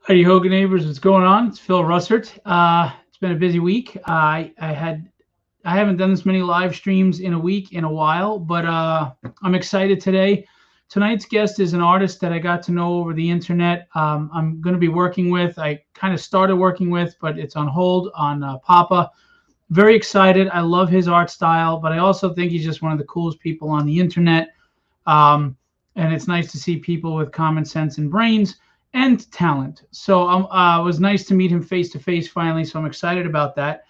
Hey, Hogan neighbors, what's going on? It's Phil Russert. It's been a busy week. I haven't done this many live streams in a week in a while, but I'm excited today. Tonight's guest is an artist that I got to know over the internet. I'm going to be working with. I kind of started working with, but it's on hold on Papa. Very excited. I love his art style, but I also think he's just one of the coolest people on the internet. Um, and it's nice to see people with common sense and brains and talent. So it was nice to meet him face to face finally. So I'm excited about that.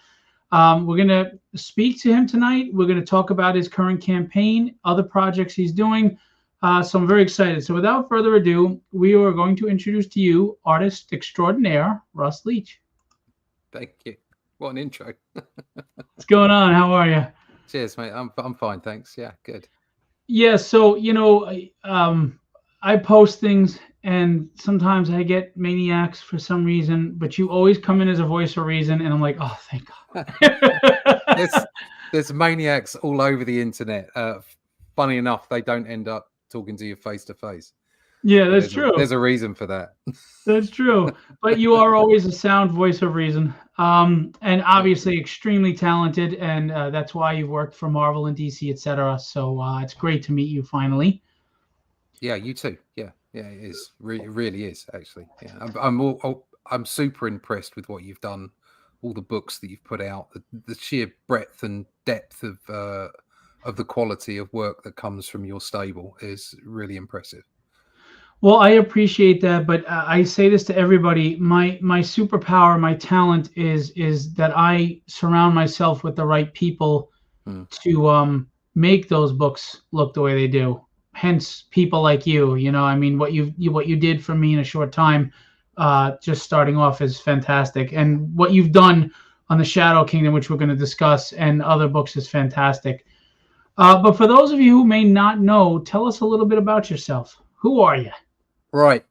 We're going to speak to him tonight. We're going to talk about his current campaign, other projects he's doing. So I'm very excited. So without further ado, we are going to introduce to you artist extraordinaire, Russ Leach. Thank you. What an intro. What's going on? How are you? Cheers, mate. I'm fine, thanks. Yeah, good. Yeah, so I post things and sometimes I get maniacs for some reason, but you always come in as a voice of reason, and I'm like, oh, thank God. There's maniacs all over the internet. Funny enough, they don't end up talking to you face to face. Yeah, that's true. There's a reason for that. That's true. But you are always a sound voice of reason. And obviously extremely talented, and that's why you've worked for Marvel and DC, etc. So it's great to meet you finally. Yeah, you too. Yeah, it is. It really is actually. Yeah, I'm super impressed with what you've done, all the books that you've put out, the sheer breadth and depth of the quality of work that comes from your stable is really impressive. Well, I appreciate that, but I say this to everybody: my superpower, my talent is that I surround myself with the right people to make those books look the way they do. Hence, people like you. I mean, what you did for me in a short time, just starting off is fantastic, and what you've done on the Shadow Kingdom, which we're going to discuss, and other books is fantastic. But for those of you who may not know, tell us a little bit about yourself. Who are you? Right.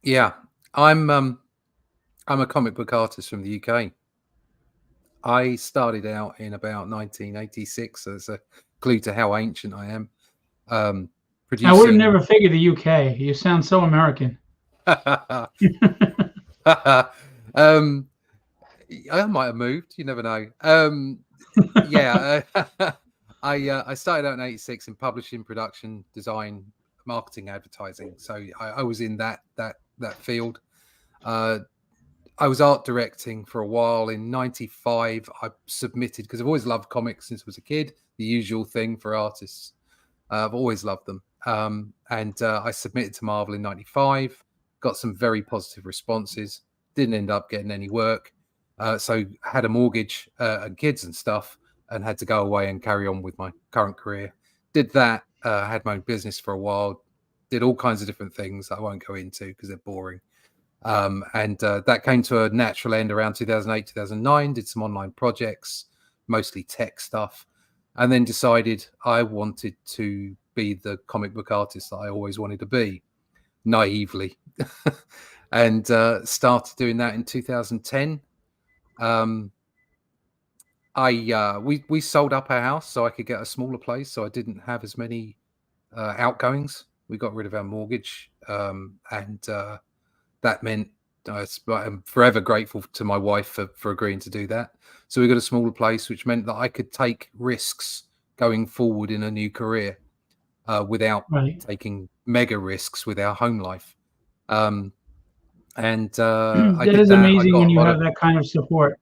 Yeah. I'm a comic book artist from the UK. I started out in about 1986 as a clue to how ancient I am. I would have never figured the UK. You sound so American. I might have moved. You never know. Yeah. I started out in 86 in publishing, production, design, marketing, advertising. So I was in that field. I was art directing for a while. In 95, I submitted, because I've always loved comics since I was a kid, the usual thing for artists. I've always loved them. And I submitted to Marvel in 95, got some very positive responses, didn't end up getting any work. So had a mortgage and kids and stuff, and had to go away and carry on with my current career. Did that, had my own business for a while, did all kinds of different things I won't go into because they're boring. And that came to a natural end around 2008, 2009, did some online projects, mostly tech stuff, and then decided I wanted to be the comic book artist that I always wanted to be, naively, and started doing that in 2010. We sold up our house so I could get a smaller place, so I didn't have as many outgoings. We got rid of our mortgage, and that meant I'm forever grateful to my wife for agreeing to do that. So we got a smaller place, which meant that I could take risks going forward in a new career without taking mega risks with our home life. And that is amazing when you have that kind of support.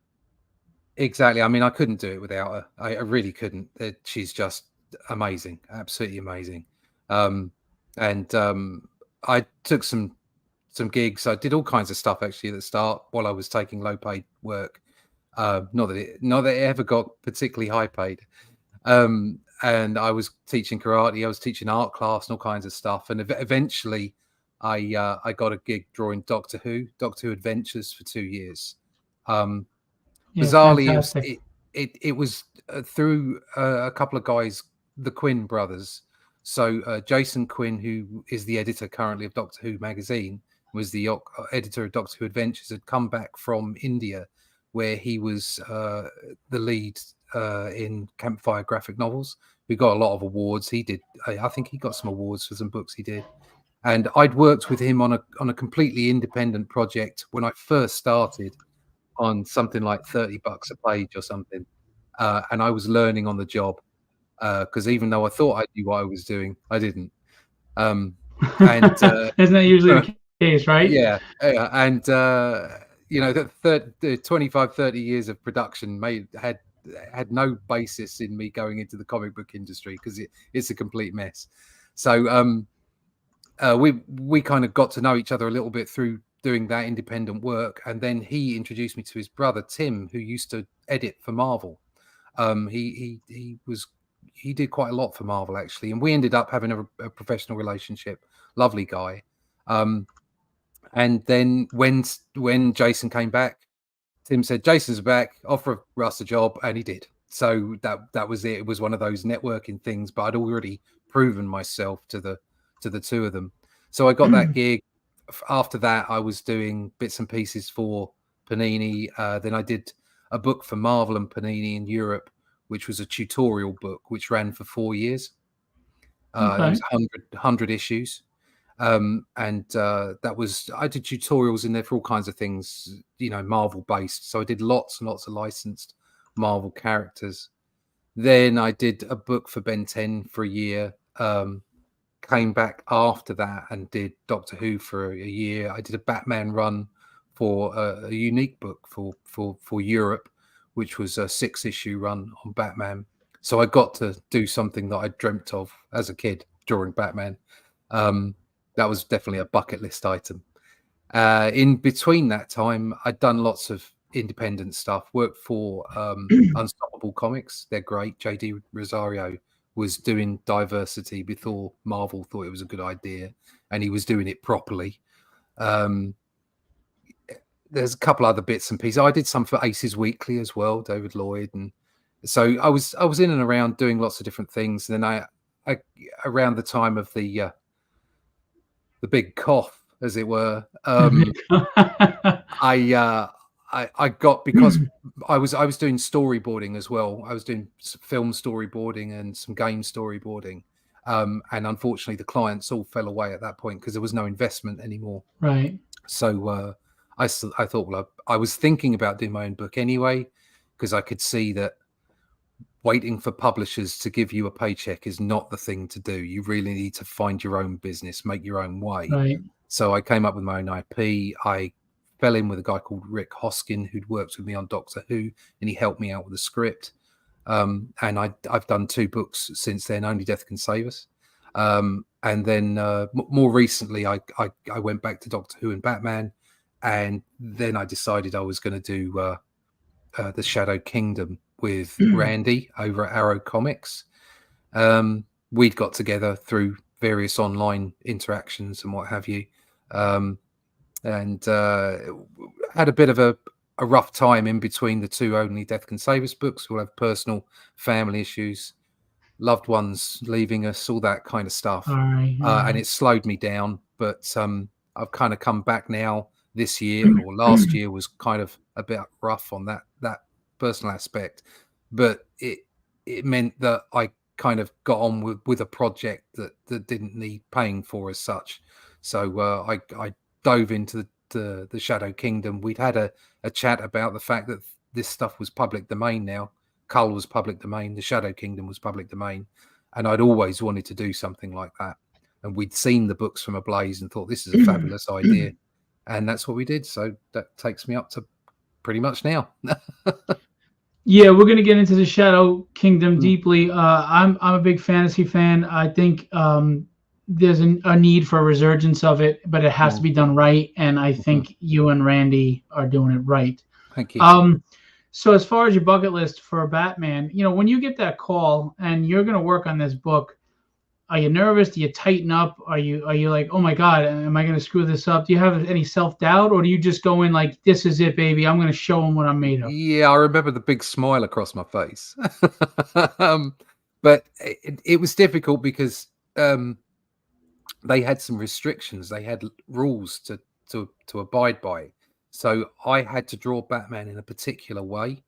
Exactly. I mean, I couldn't do it without her. I really couldn't. She's just amazing, absolutely amazing. And I took some gigs. I did all kinds of stuff actually at the start while I was taking low paid work. Not that it ever got particularly high paid. And I was teaching karate. I was teaching art class and all kinds of stuff. And eventually, I got a gig drawing Doctor Who Adventures for 2 years. Bizarrely, it was through a couple of guys, the Quinn brothers. So Jason Quinn, who is the editor currently of Doctor Who magazine, was the editor of Doctor Who Adventures, had come back from India, where he was the lead in Campfire graphic novels. We got a lot of awards. He did. I think he got some awards for some books he did. And I'd worked with him on a completely independent project when I first started, on something like $30 a page or something, and I was learning on the job, because even though I thought I knew what I was doing, I didn't. And Isn't that usually the case, right? yeah, and the 25, 30 years of production had no basis in me going into the comic book industry, because it's a complete mess. So we kind of got to know each other a little bit through doing that independent work, and then he introduced me to his brother Tim, who used to edit for Marvel. He did quite a lot for Marvel, actually, and we ended up having a professional relationship. Lovely guy. And then when Jason came back, Tim said, "Jason's back, offer Russ a job," and he did. So that was it. It was one of those networking things, but I'd already proven myself to the two of them. So I got that gig. After that, I was doing bits and pieces for Panini. Then I did a book for Marvel and Panini in Europe, which was a tutorial book, which ran for 4 years. It was 100 issues. And that was, I did tutorials in there for all kinds of things, Marvel based. So I did lots and lots of licensed Marvel characters. Then I did a book for Ben 10 for a year. Came back after that and did Doctor Who for a year. I did a Batman run for a unique book for Europe, which was a 6-issue run on Batman. So I got to do something that I dreamt of as a kid, drawing Batman. That was definitely a bucket list item. In between that time, I'd done lots of independent stuff. Worked for Unstoppable Comics. They're great. JD Rosario was doing diversity before Marvel thought it was a good idea, and he was doing it properly. There's a couple other bits and pieces. I did some for Aces Weekly as well, David Lloyd, and so I was in and around doing lots of different things. And then I around the time of the big cough, as it were, I got, because I was doing storyboarding as well. I was doing film storyboarding and some game storyboarding, and unfortunately the clients all fell away at that point because there was no investment anymore. Right. So I thought, well, I was thinking about doing my own book anyway, because I could see that waiting for publishers to give you a paycheck is not the thing to do. You really need to find your own business, make your own way. Right. So I came up with my own IP. I fell in with a guy called Rick Hoskin, who'd worked with me on Doctor Who, and he helped me out with the script. And I've done 2 books since then. Only Death Can Save Us. And then more recently, I went back to Doctor Who and Batman, and then I decided I was going to do the Shadow Kingdom with Randy over at Arrow Comics. We'd got together through various online interactions and what have you, and had a bit of a rough time in between the 2 Only Death Can Save Us books. We'll have personal family issues, loved ones leaving us, all that kind of stuff. All right. And it slowed me down, but I've kind of come back now. This year or last year was kind of a bit rough on that personal aspect, but it meant that I kind of got on with a project that didn't need paying for as such. So I dove into the Shadow Kingdom. We'd had a chat about the fact that this stuff was public domain now. Cull was public domain, the Shadow Kingdom was public domain, and I'd always wanted to do something like that. And we'd seen the books from Ablaze and thought, this is a fabulous idea. And that's what we did. So that takes me up to pretty much now. Yeah, we're gonna get into the Shadow Kingdom deeply. I'm a big fantasy fan. I think there's a need for a resurgence of it, but it has to be done right. And I think you and Randy are doing it right. Thank you. So as far as your bucket list for Batman, when you get that call and you're gonna work on this book, are you nervous? Do you tighten up? Are you like, oh my God, am I going to screw this up? Do you have any self-doubt, or do you just go in like, this is it, baby, I'm going to show them what I'm made of? Yeah, I remember the big smile across my face. But it was difficult because they had some restrictions. They had rules to abide by. So I had to draw Batman in a particular way.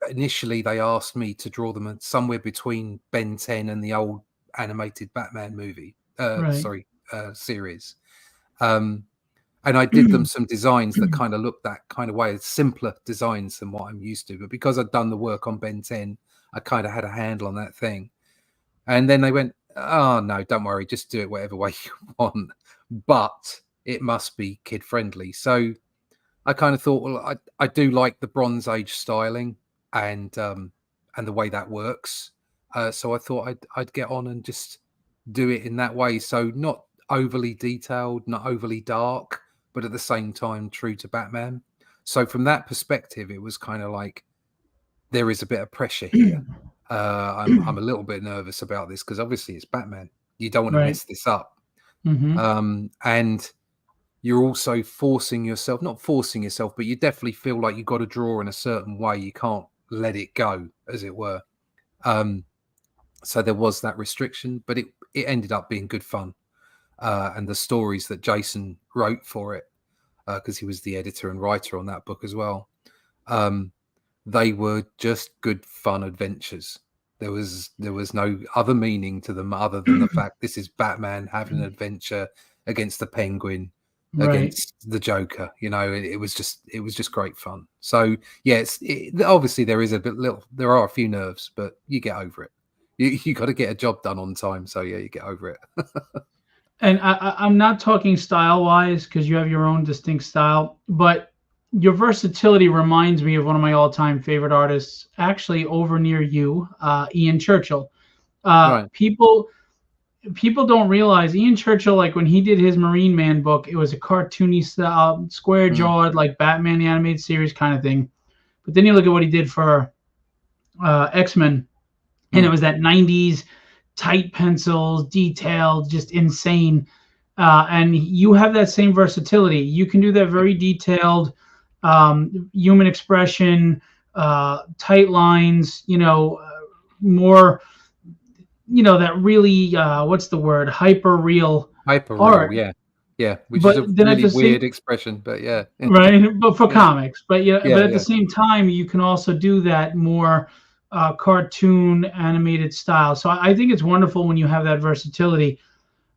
Initially, they asked me to draw them somewhere between Ben 10 and the old animated Batman movie. Right. series. And I did them some designs that kind of looked that kind of way, simpler designs than what I'm used to. But because I'd done the work on Ben 10, I kind of had a handle on that thing. And then they went, oh, no, don't worry, just do it whatever way you want. But it must be kid friendly. So I kind of thought, well, I do like the Bronze Age styling and the way that works. So I thought I'd get on and just do it in that way. So not overly detailed, not overly dark, but at the same time true to Batman. So from that perspective, it was kind of like there is a bit of pressure here. I'm a little bit nervous about this because obviously it's Batman. You don't want to mess this up. And you're also forcing yourself, not forcing yourself, but you definitely feel like you've got to draw in a certain way. You can't let it go, as it were. So there was that restriction, but it ended up being good fun. And the stories that Jason wrote for it, because he was the editor and writer on that book as well, they were just good fun adventures. There was no other meaning to them other than the fact this is Batman having an adventure against the Penguin, against the Joker. You know, it was just great fun. So yeah, obviously there are a few nerves, but you get over it. You got to get a job done on time. So yeah, you get over it. And I'm not talking style-wise because you have your own distinct style, but your versatility reminds me of one of my all-time favorite artists, actually over near you, Ian Churchill. Right. People don't realize Ian Churchill, like when he did his Marine Man book, it was a cartoony style, square-jawed, like Batman the Animated Series kind of thing. But then you look at what he did for X-Men, and it was that 90s tight pencils, detailed, just insane. And you have that same versatility. You can do that very detailed human expression, tight lines, more, that really, what's the word? Hyper real art. Yeah. Which is a really weird expression, but yeah. Right. But for comics, but at the same time, you can also do that more cartoon animated style. So I think it's wonderful when you have that versatility.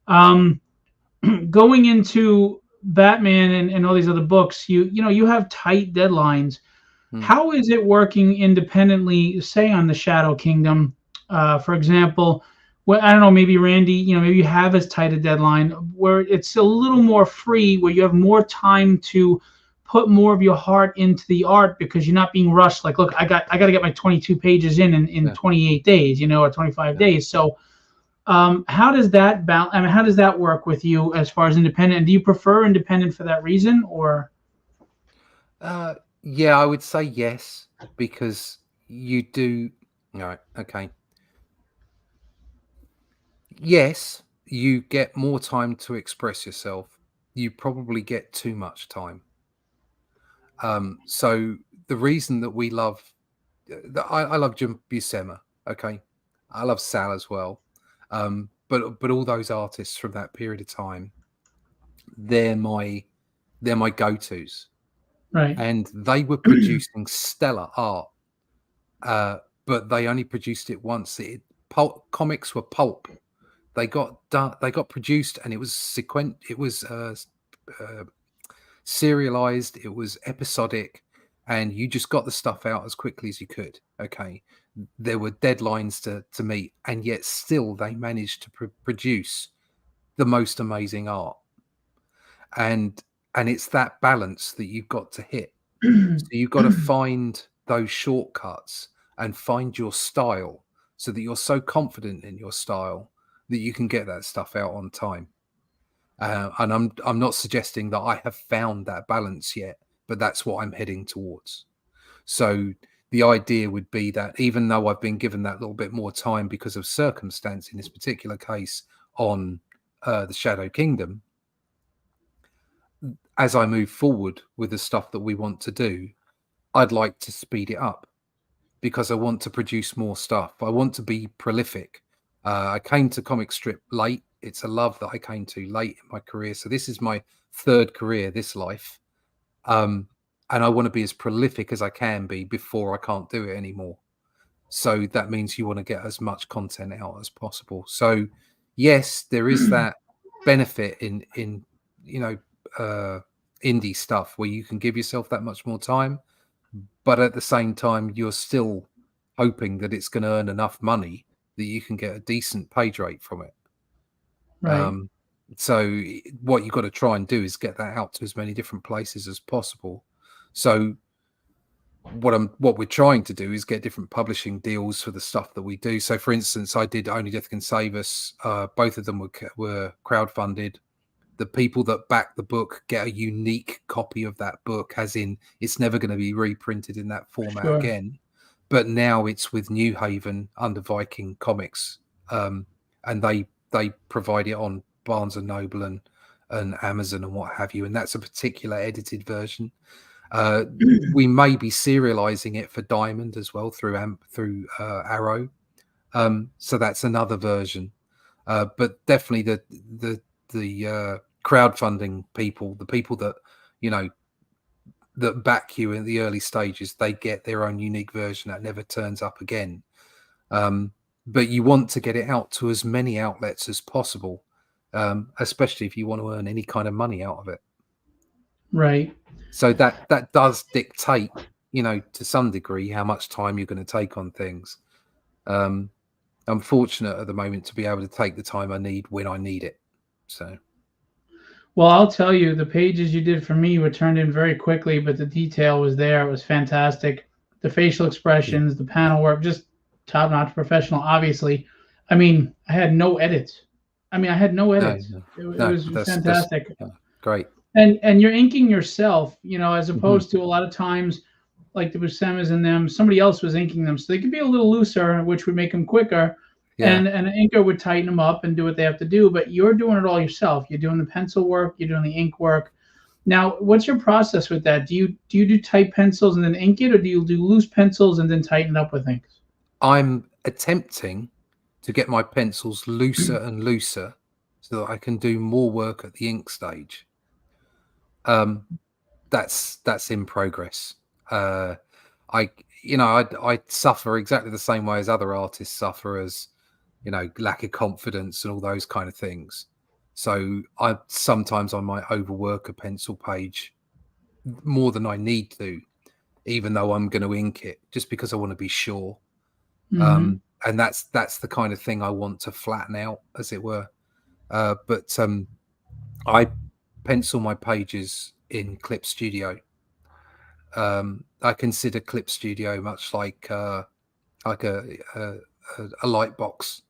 Going into Batman and all these other books, you have tight deadlines. How is it working independently, say on the Shadow Kingdom, for example? Well, I don't know, maybe Randy, maybe you have as tight a deadline where it's a little more free, where you have more time to put more of your heart into the art because you're not being rushed. Like, look, I got to get my 22 pages in 28 days, or 25 days. So how does that how does that work with you as far as independent? And do you prefer independent for that reason, or? Yeah, I would say yes, because you do. All right. Okay. Yes, you get more time to express yourself. You probably get too much time. So the reason that we love, I love Jim Buscema. Okay, I love Sal as well. But all those artists from that period of time, they're my go-tos, Right. and they were producing stellar art. But they only produced it once. Comics were pulp. They got produced, and it was It was serialized. It was episodic, and you just got the stuff out as quickly as you could. Okay, there were deadlines to meet, and yet still they managed to produce the most amazing art. And it's that balance that you've got to hit. So you've got to find those shortcuts and find your style, so that you're so confident in your style that you can get that stuff out on time. And I'm not suggesting that I have found that balance yet, but that's what I'm heading towards. So the idea would be that even though I've been given that little bit more time because of circumstance in this particular case on the Shadow Kingdom, as I move forward with the stuff that we want to do, I'd like to speed it up because I want to produce more stuff. I want to be prolific. I came to comic strip late. It's a love that I came to late in my career. So this is my third career, this life. And I want to be as prolific as I can be before I can't do it anymore. So that means you want to get as much content out as possible. So yes, there is that benefit in indie stuff where you can give yourself that much more time, but at the same time you're still hoping that it's going to earn enough money that you can get a decent page rate from it. Right. So what you've got to try and do is get that out to as many different places as possible. So what we're trying to do is get different publishing deals for the stuff that we do. So for instance, I did Only Death Can Save Us. Both of them were crowdfunded. The people that back the book get a unique copy of that book, as in it's never going to be reprinted in that format again. But now it's with New Haven under Viking Comics, and they provide it on Barnes and Noble and Amazon and what have you, and that's a particular edited version. We may be serializing it for Diamond as well through Arrow, so that's another version. But definitely the crowdfunding people, the people that that back you in the early stages, they get their own unique version that never turns up again. But you want to get it out to as many outlets as possible, especially if you want to earn any kind of money out of it. Right. So that does dictate, to some degree, how much time you're going to take on things. I'm fortunate at the moment to be able to take the time I need when I need it. So. Well, I'll tell you, the pages you did for me were turned in very quickly, but the detail was there. It was fantastic. The facial expressions, the panel work, just top-notch professional, obviously. I mean, I had no edits. It was fantastic. Great. And you're inking yourself, as opposed to a lot of times, like the Buscema's in them, somebody else was inking them. So they could be a little looser, which would make them quicker. Yeah. And an inker would tighten them up and do what they have to do, but you're doing it all yourself. You're doing the pencil work, you're doing the ink work. Now, what's your process with that? Do you do tight pencils and then ink it, or do you do loose pencils and then tighten it up with inks? I'm attempting to get my pencils looser and looser so that I can do more work at the ink stage. That's in progress. I suffer exactly the same way as other artists suffer, as lack of confidence and all those kind of things. So sometimes I might overwork a pencil page more than I need to, even though I'm going to ink it, just because I want to be sure. And that's the kind of thing I want to flatten out, as it were. But I pencil my pages in Clip Studio. I consider Clip Studio much like a light box.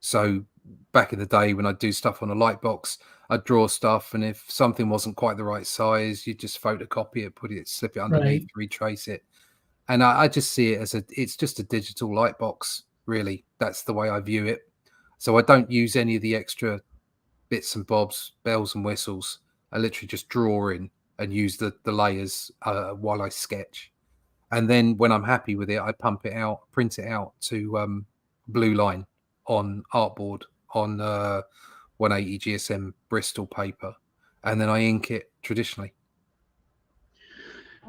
So back in the day when I'd do stuff on a light box, I'd draw stuff, and if something wasn't quite the right size, you just photocopy it, slip it underneath, retrace it. And I just see it as it's just a digital light box, really. That's the way I view it. So I don't use any of the extra bits and bobs, bells and whistles. I literally just draw in and use the layers while I sketch. And then when I'm happy with it, I pump it out, print it out to Blue Line on artboard on 180 GSM Bristol paper, and then I ink it traditionally.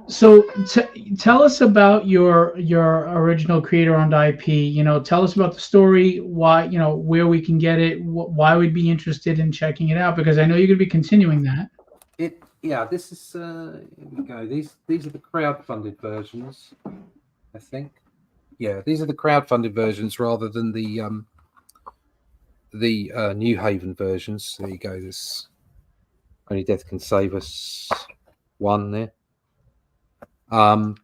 So tell us about your original creator-owned IP. Tell us about the story, why, where we can get it, why we'd be interested in checking it out, because I know you're going to be continuing that. This is here we go. These are the crowdfunded versions, I think. Yeah, these are the crowdfunded versions rather than the New Haven versions. There you go. This Only Death Can Save Us one there. And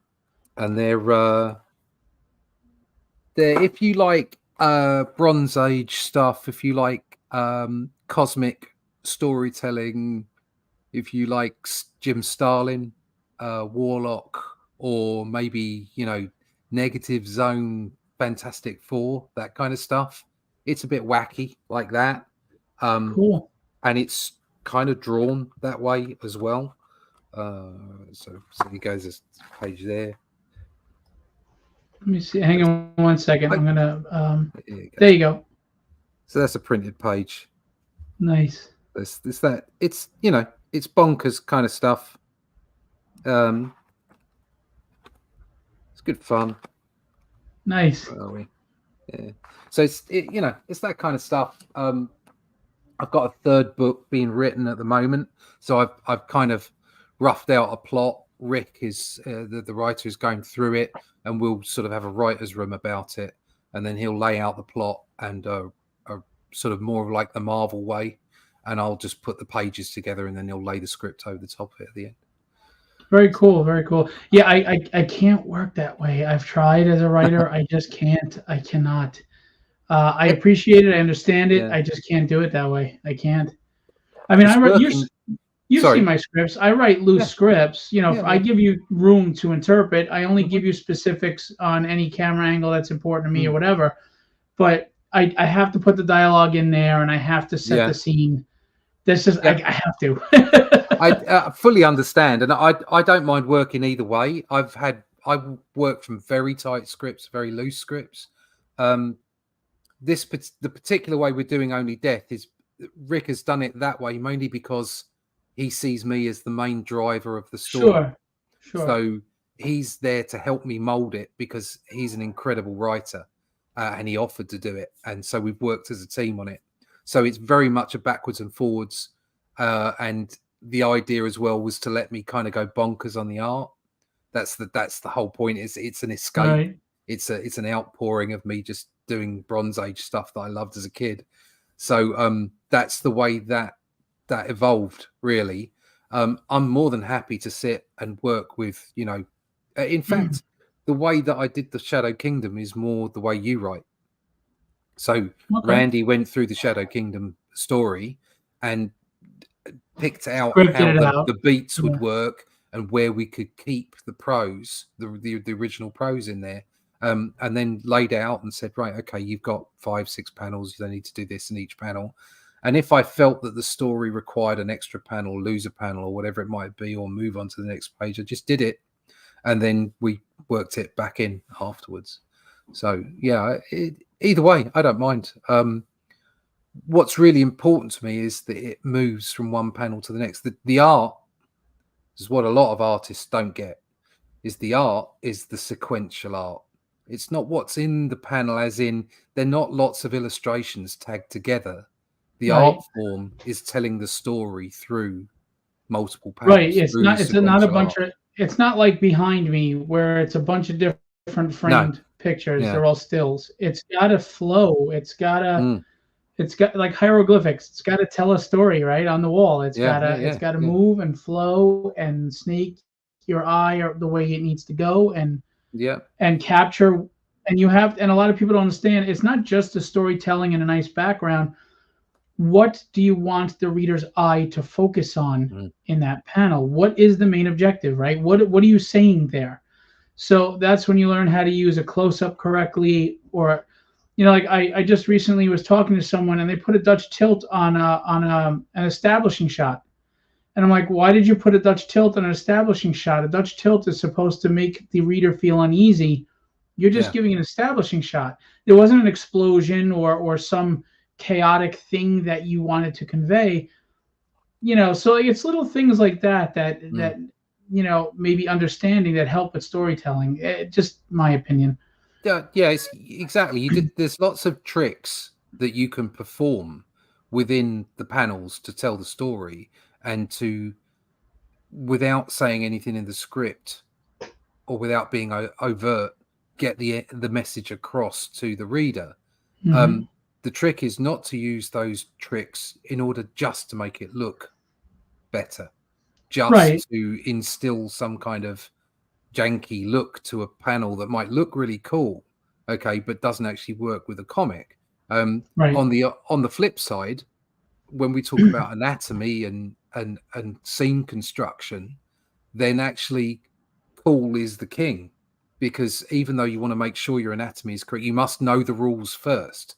they're if you like Bronze Age stuff, if you like cosmic storytelling, if you like Jim Starlin, Warlock, or maybe Negative Zone, Fantastic Four, that kind of stuff. It's a bit wacky like that. Cool. And it's kind of drawn that way as well. So he goes this page there. Let me see. Hang on one second. I'm gonna. There you go. So that's a printed page. Nice. It's it's bonkers kind of stuff. It's good fun. Nice. Where are we? Yeah. So it's that kind of stuff. I've got a third book being written at the moment, so I've kind of roughed out a plot. Rick is the writer is going through it, and we'll sort of have a writer's room about it, and then he'll lay out the plot and sort of more of like the Marvel way, and I'll just put the pages together, and then he'll lay the script over the top of it at the end. Very cool, very cool. Yeah, I can't work that way. I've tried as a writer. I just can't. I cannot. I appreciate it. I understand it. Yeah. I just can't do it that way. I can't. I mean, you've Sorry. seen my scripts. I write loose scripts. You know, if I give you room to interpret, I only give you specifics on any camera angle that's important to me or whatever. But I have to put the dialogue in there, and I have to set the scene. This is I have to. I fully understand, and I don't mind working either way. I've worked from very tight scripts, very loose scripts. The particular way we're doing Only Death is Rick has done it that way mainly because he sees me as the main driver of the story. Sure. So he's there to help me mold it because he's an incredible writer, and he offered to do it, and so we've worked as a team on it. So it's very much a backwards and forwards, and the idea as well was to let me kind of go bonkers on the art. That's the whole point. It's an escape. Right. It's an outpouring of me just doing Bronze Age stuff that I loved as a kid. So that's the way that evolved, really. I'm more than happy to sit and work with, in fact, the way that I did the Shadow Kingdom is more the way you write. So Randy went through the Shadow Kingdom story and picked out how the beats would work and where we could keep the prose, the original prose in there, and then laid out and said, right, okay, you've got 5-6 panels, you don't need to do this in each panel. And if I felt that the story required an extra panel, lose a panel or whatever it might be, or move on to the next page, I just did it, and then we worked it back in afterwards. So yeah, either way, I don't mind. What's really important to me is that it moves from one panel to the next. The art is what a lot of artists don't get. Is the art is the sequential art. It's not what's in the panel, as in they're not lots of illustrations tagged together. The art form is telling the story through multiple panels. Right. It's not a bunch of. It's not like Behind Me where it's a bunch of different framed pictures. They're all stills. It's got to flow. It's got to. It's got like hieroglyphics. It's got to tell a story, right, on the wall. It's got to move and flow and sneak your eye or the way it needs to go and capture. And and a lot of people don't understand. It's not just the storytelling and a nice background. What do you want the reader's eye to focus on in that panel? What is the main objective, right? What are you saying there? So that's when you learn how to use a close-up correctly, or like I just recently was talking to someone and they put a Dutch tilt on an establishing shot. And I'm like, why did you put a Dutch tilt on an establishing shot? A Dutch tilt is supposed to make the reader feel uneasy. You're just giving an establishing shot. There wasn't an explosion or some chaotic thing that you wanted to convey. So it's little things like that maybe understanding that help with storytelling. Just my opinion. Yeah, it's exactly. There's lots of tricks that you can perform within the panels to tell the story and without saying anything in the script or without being overt, get the message across to the reader. The trick is not to use those tricks in order just to make it look better, just to instill some kind of janky look to a panel that might look really cool, but doesn't actually work with a comic. On the flip side, when we talk about anatomy and scene construction, then actually cool is the king, because even though you want to make sure your anatomy is correct, you must know the rules first.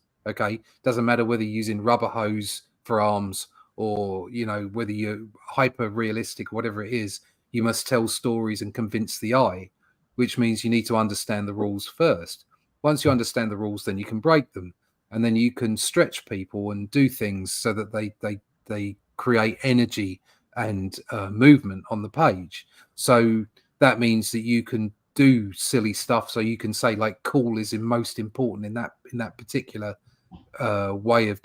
Doesn't matter whether you're using rubber hose for arms or whether you're hyper realistic or whatever it is. You must tell stories and convince the eye, which means you need to understand the rules first. Once you understand the rules, then you can break them, and then you can stretch people and do things so that they create energy and movement on the page. So that means that you can do silly stuff. So you can say like cool is most important in that particular way of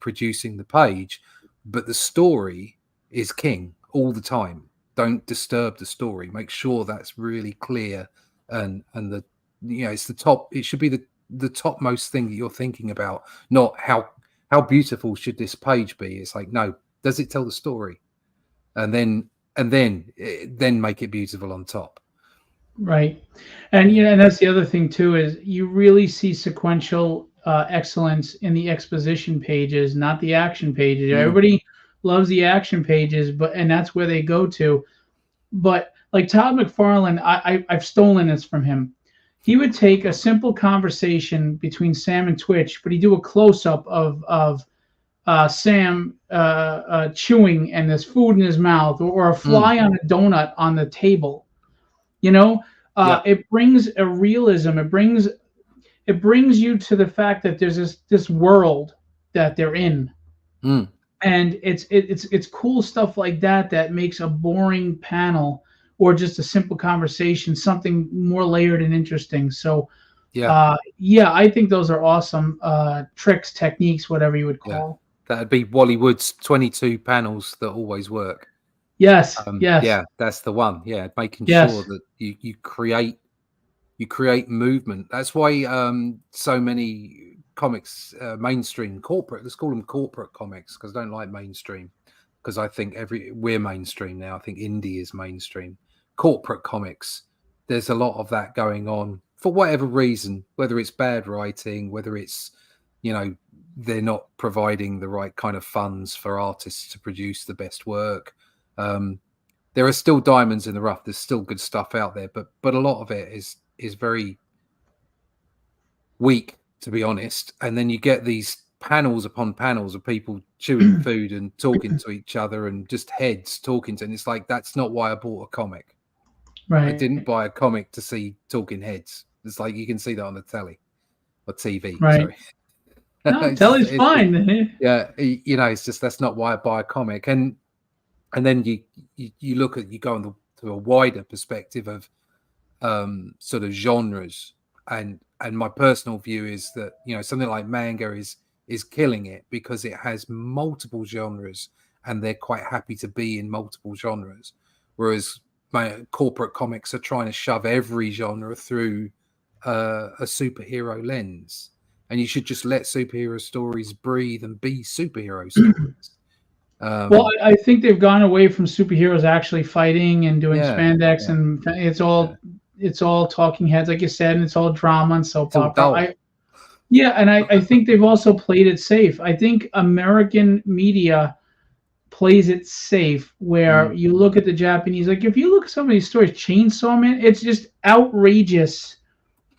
producing the page, but the story is king all the time. Don't disturb the story. Make sure that's really clear, and the it's the top. It should be the topmost thing that you're thinking about, not how beautiful should this page be. It's like, no, does it tell the story, and then make it beautiful on top. Right. And and that's the other thing too, is you really see sequential excellence in the exposition pages, not the action pages. Everybody loves the action pages, and that's where they go to. But like Todd McFarlane, I've stolen this from him. He would take a simple conversation between Sam and Twitch, but he'd do a close up of Sam chewing and there's food in his mouth, or a fly on a donut on the table. It brings a realism. It brings you to the fact that there's this world that they're in, and it's cool stuff like that makes a boring panel or just a simple conversation something more layered and interesting. So I think those are awesome tricks, techniques, whatever you would call. That'd be Wally Wood's 22 panels that always work. Yes. Yeah, that's the one. Yeah, making sure that you create movement. That's why so many comics, mainstream corporate, let's call them corporate comics, because I don't like mainstream, because I think we're mainstream now. I think indie is mainstream. Corporate comics, there's a lot of that going on for whatever reason, whether it's bad writing, whether it's they're not providing the right kind of funds for artists to produce the best work. There are still diamonds in the rough. There's still good stuff out there, but a lot of it is very weak, to be honest. And then you get these panels upon panels of people chewing food and talking to each other, and just heads talking to. And it's like, that's not why I bought a comic. Right. I didn't buy a comic to see talking heads. It's like, you can see that on the telly or TV. Right. Sorry. No, telly's fine. Yeah, it's just, that's not why I buy a comic. And then you look at, you go on to a wider perspective of sort of genres, and my personal view is that something like manga is killing it because it has multiple genres, and they're quite happy to be in multiple genres, whereas my corporate comics are trying to shove every genre through a superhero lens, and you should just let superhero stories breathe and be superhero stories. Well, I think they've gone away from superheroes actually fighting and doing spandex, and it's all talking heads, like you said, and it's all drama and soap opera. And I think they've also played it safe. I think American media plays it safe, where you look at the Japanese, like if you look at some of these stories, Chainsaw Man, it's just outrageous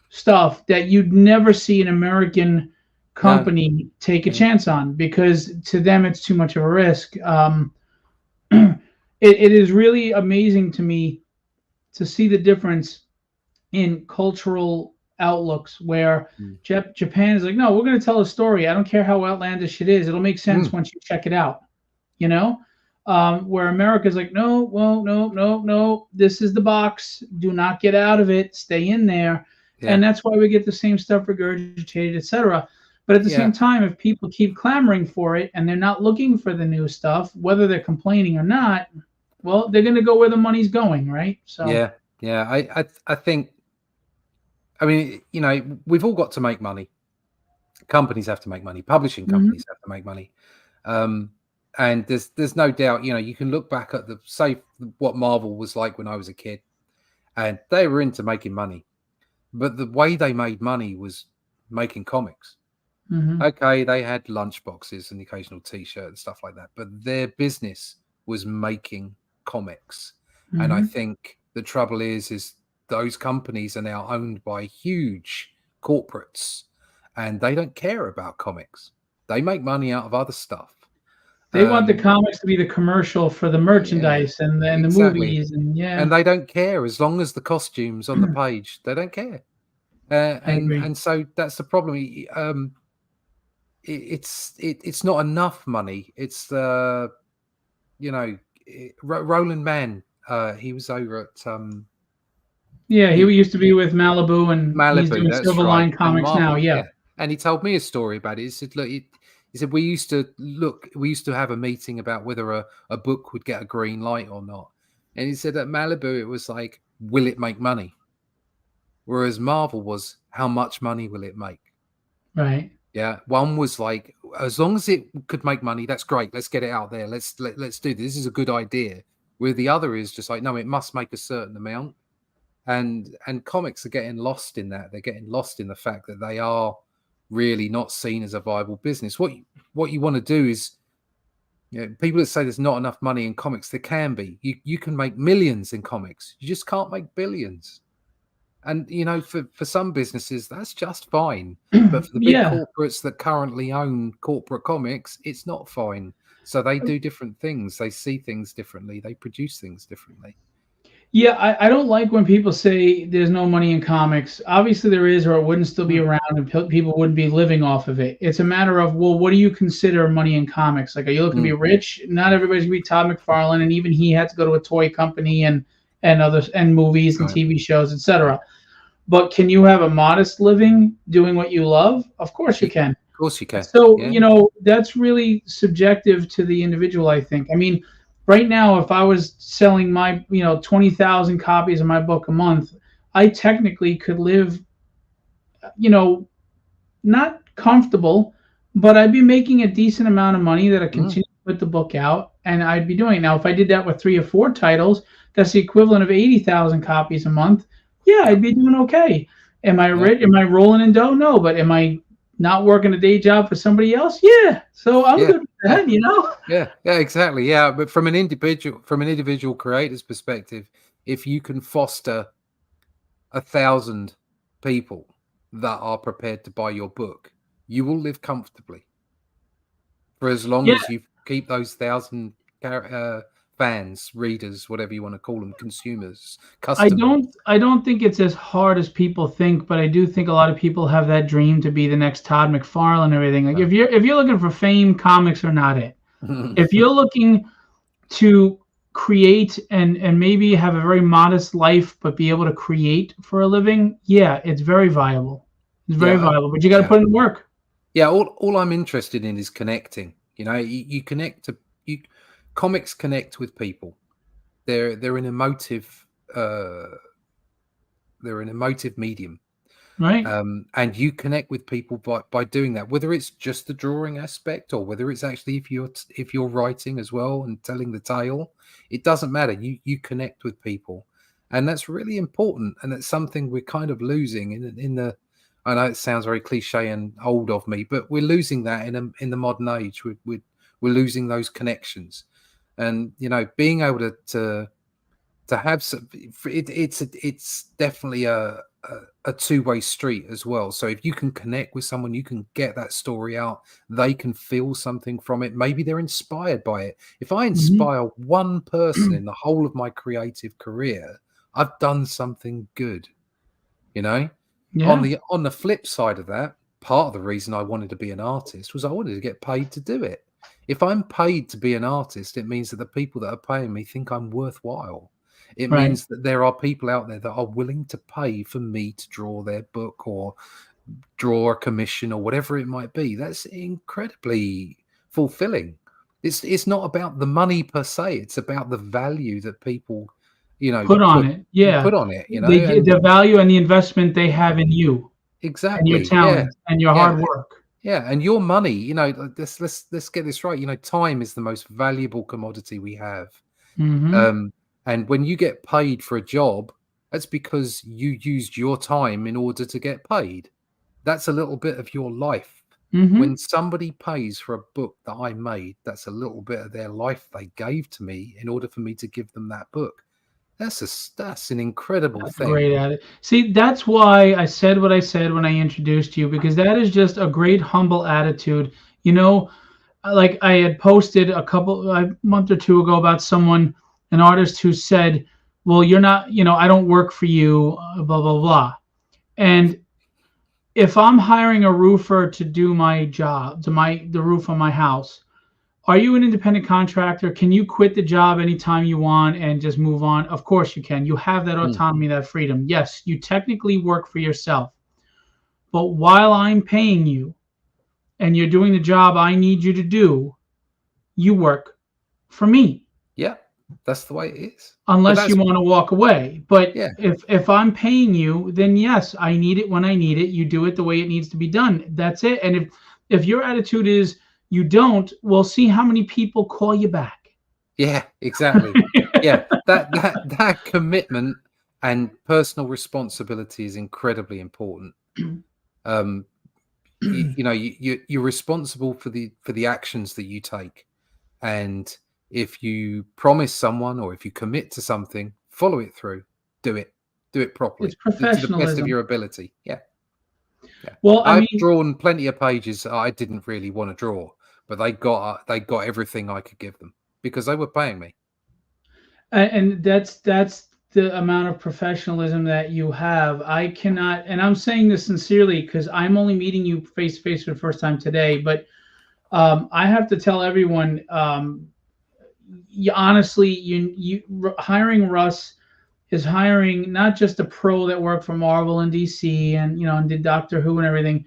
stuff that you'd never see an American company take a chance on, because to them it's too much of a risk. It is really amazing to me to see the difference in cultural outlooks, where Japan is like, no, we're going to tell a story. I don't care how outlandish it is. It'll make sense once you check it out. Where America's like, no, this is the box. Do not get out of it. Stay in there. And that's why we get the same stuff regurgitated, etc. But at the same time, if people keep clamoring for it and they're not looking for the new stuff, whether they're complaining or not, well, they're going to go where the money's going, right? So I think, I mean, we've all got to make money. Companies have to make money. Publishing companies have to make money. And there's no doubt, you can look back at what Marvel was like when I was a kid, and they were into making money, but the way they made money was making comics. Okay, they had lunch boxes and the occasional T-shirt and stuff like that, but their business was making comics. And I think the trouble is those companies are now owned by huge corporates, and they don't care about comics. They make money out of other stuff. They want the comics to be the commercial for the merchandise and the movies, and they don't care as long as the costumes on the page. They don't care, and so that's the problem. It's not enough money. It's Roland Mann. He was over at he used to be with Malibu, and he's doing Silverline Comics now. And he told me a story about it. He said, look, he said, we used to have a meeting about whether a book would get a green light or not. And he said at Malibu, it was like, will it make money? Whereas Marvel was, how much money will it make? Right. Yeah. One was like, as long as it could make money, that's great. Let's get it out there. Let's do this. This is a good idea. Where the other is just like, no, it must make a certain amount. And comics are getting lost in that. They're getting lost in the fact that they are really not seen as a viable business. What you want to do is, people that say there's not enough money in comics, there can be. You can make millions in comics. You just can't make billions. And for some businesses, that's just fine. But for the big corporates that currently own corporate comics, it's not fine. So they do different things. They see things differently. They produce things differently. Yeah, I don't like when people say there's no money in comics. Obviously there is, or it wouldn't still be around and people wouldn't be living off of it. It's a matter of, well, what do you consider money in comics? Like, are you looking to be rich? Not everybody's going to be Todd McFarlane, and even he had to go to a toy company and others and movies and TV shows, etc. But can you have a modest living doing what you love? Of course you can. Of course you can. So, that's really subjective to the individual, I think. I mean, right now, if I was selling my, 20,000 copies of my book a month, I technically could live, not comfortable, but I'd be making a decent amount of money that I continue to put the book out, and I'd be doing. Now, if I did that with 3 or 4 titles, that's the equivalent of 80,000 copies a month. Yeah, I'd be doing okay. Am I rich? Am I rolling in dough? No, but am I not working a day job for somebody else? Yeah. So I'm good with that, Yeah, exactly. Yeah, but from an individual creator's perspective, if you can foster 1,000 people that are prepared to buy your book, you will live comfortably for as long as you keep those 1,000 fans, readers, whatever you want to call them, consumers, customers. I don't think it's as hard as people think, but I do think a lot of people have that dream to be the next Todd McFarlane and everything. Like, if you're looking for fame, comics are not it. If you're looking to create and maybe have a very modest life, but be able to create for a living, it's very viable. It's very viable, but you got to put in work. Yeah, all I'm interested in is connecting. You connect to comics connect with people. They're an emotive medium, right? And you connect with people by doing that, whether it's just the drawing aspect or whether it's actually if you're writing as well and telling the tale. It doesn't matter. You connect with people, and that's really important. And it's something we're kind of losing in the. I know it sounds very cliche and old of me, but we're losing that in the modern age. We're losing those connections. And being able to have some, it's definitely a two-way street as well. So if you can connect with someone, you can get that story out. They can feel something from it. Maybe they're inspired by it. If I inspire one person in the whole of my creative career, I've done something good. On the flip side of that, part of the reason I wanted to be an artist was I wanted to get paid to do it. If I'm paid to be an artist, it means that the people that are paying me think I'm worthwhile. It means that there are people out there that are willing to pay for me to draw their book or draw a commission or whatever it might be. That's incredibly fulfilling. It's not about the money per se. It's about the value that people, put on it. Yeah, put on it. The value and the investment they have in you. Exactly. And your talent and your hard work. Yeah, and your money, let's get this right. Time is the most valuable commodity we have. And when you get paid for a job, that's because you used your time in order to get paid. That's a little bit of your life. When somebody pays for a book that I made, that's a little bit of their life they gave to me in order for me to give them that book. That's an incredible thing. Great at it. See, that's why I said what I said when I introduced you, because that is just a great humble attitude. Like I had posted a month or two ago about an artist who said, well, you're not, I don't work for you, blah, blah, blah. And if I'm hiring a roofer to do my job, the roof on my house, are you an independent contractor? Can you quit the job anytime you want and just move on? Of course you can. You have that autonomy, that freedom. Yes, you technically work for yourself. But while I'm paying you and you're doing the job I need you to do, you work for me. Yeah, that's the way it is. Unless you want to walk away. But yeah, if I'm paying you, then yes, I need it when I need it. You do it the way it needs to be done. That's it. And if your attitude is you don't, we'll see how many people call you back. Yeah, exactly. Yeah, that commitment and personal responsibility is incredibly important. You're responsible for the actions that you take, and if you promise someone or if you commit to something, follow it through. Do it properly. It's professionalism. To the best of your ability. Yeah. Well, I've drawn plenty of pages I didn't really want to draw, but they got everything I could give them because they were paying me. And that's the amount of professionalism that you have. I cannot, and I'm saying this sincerely because I'm only meeting you face to face for the first time today, but I have to tell everyone, honestly, you hiring Russ is hiring not just a pro that worked for Marvel and DC and did Doctor Who and everything,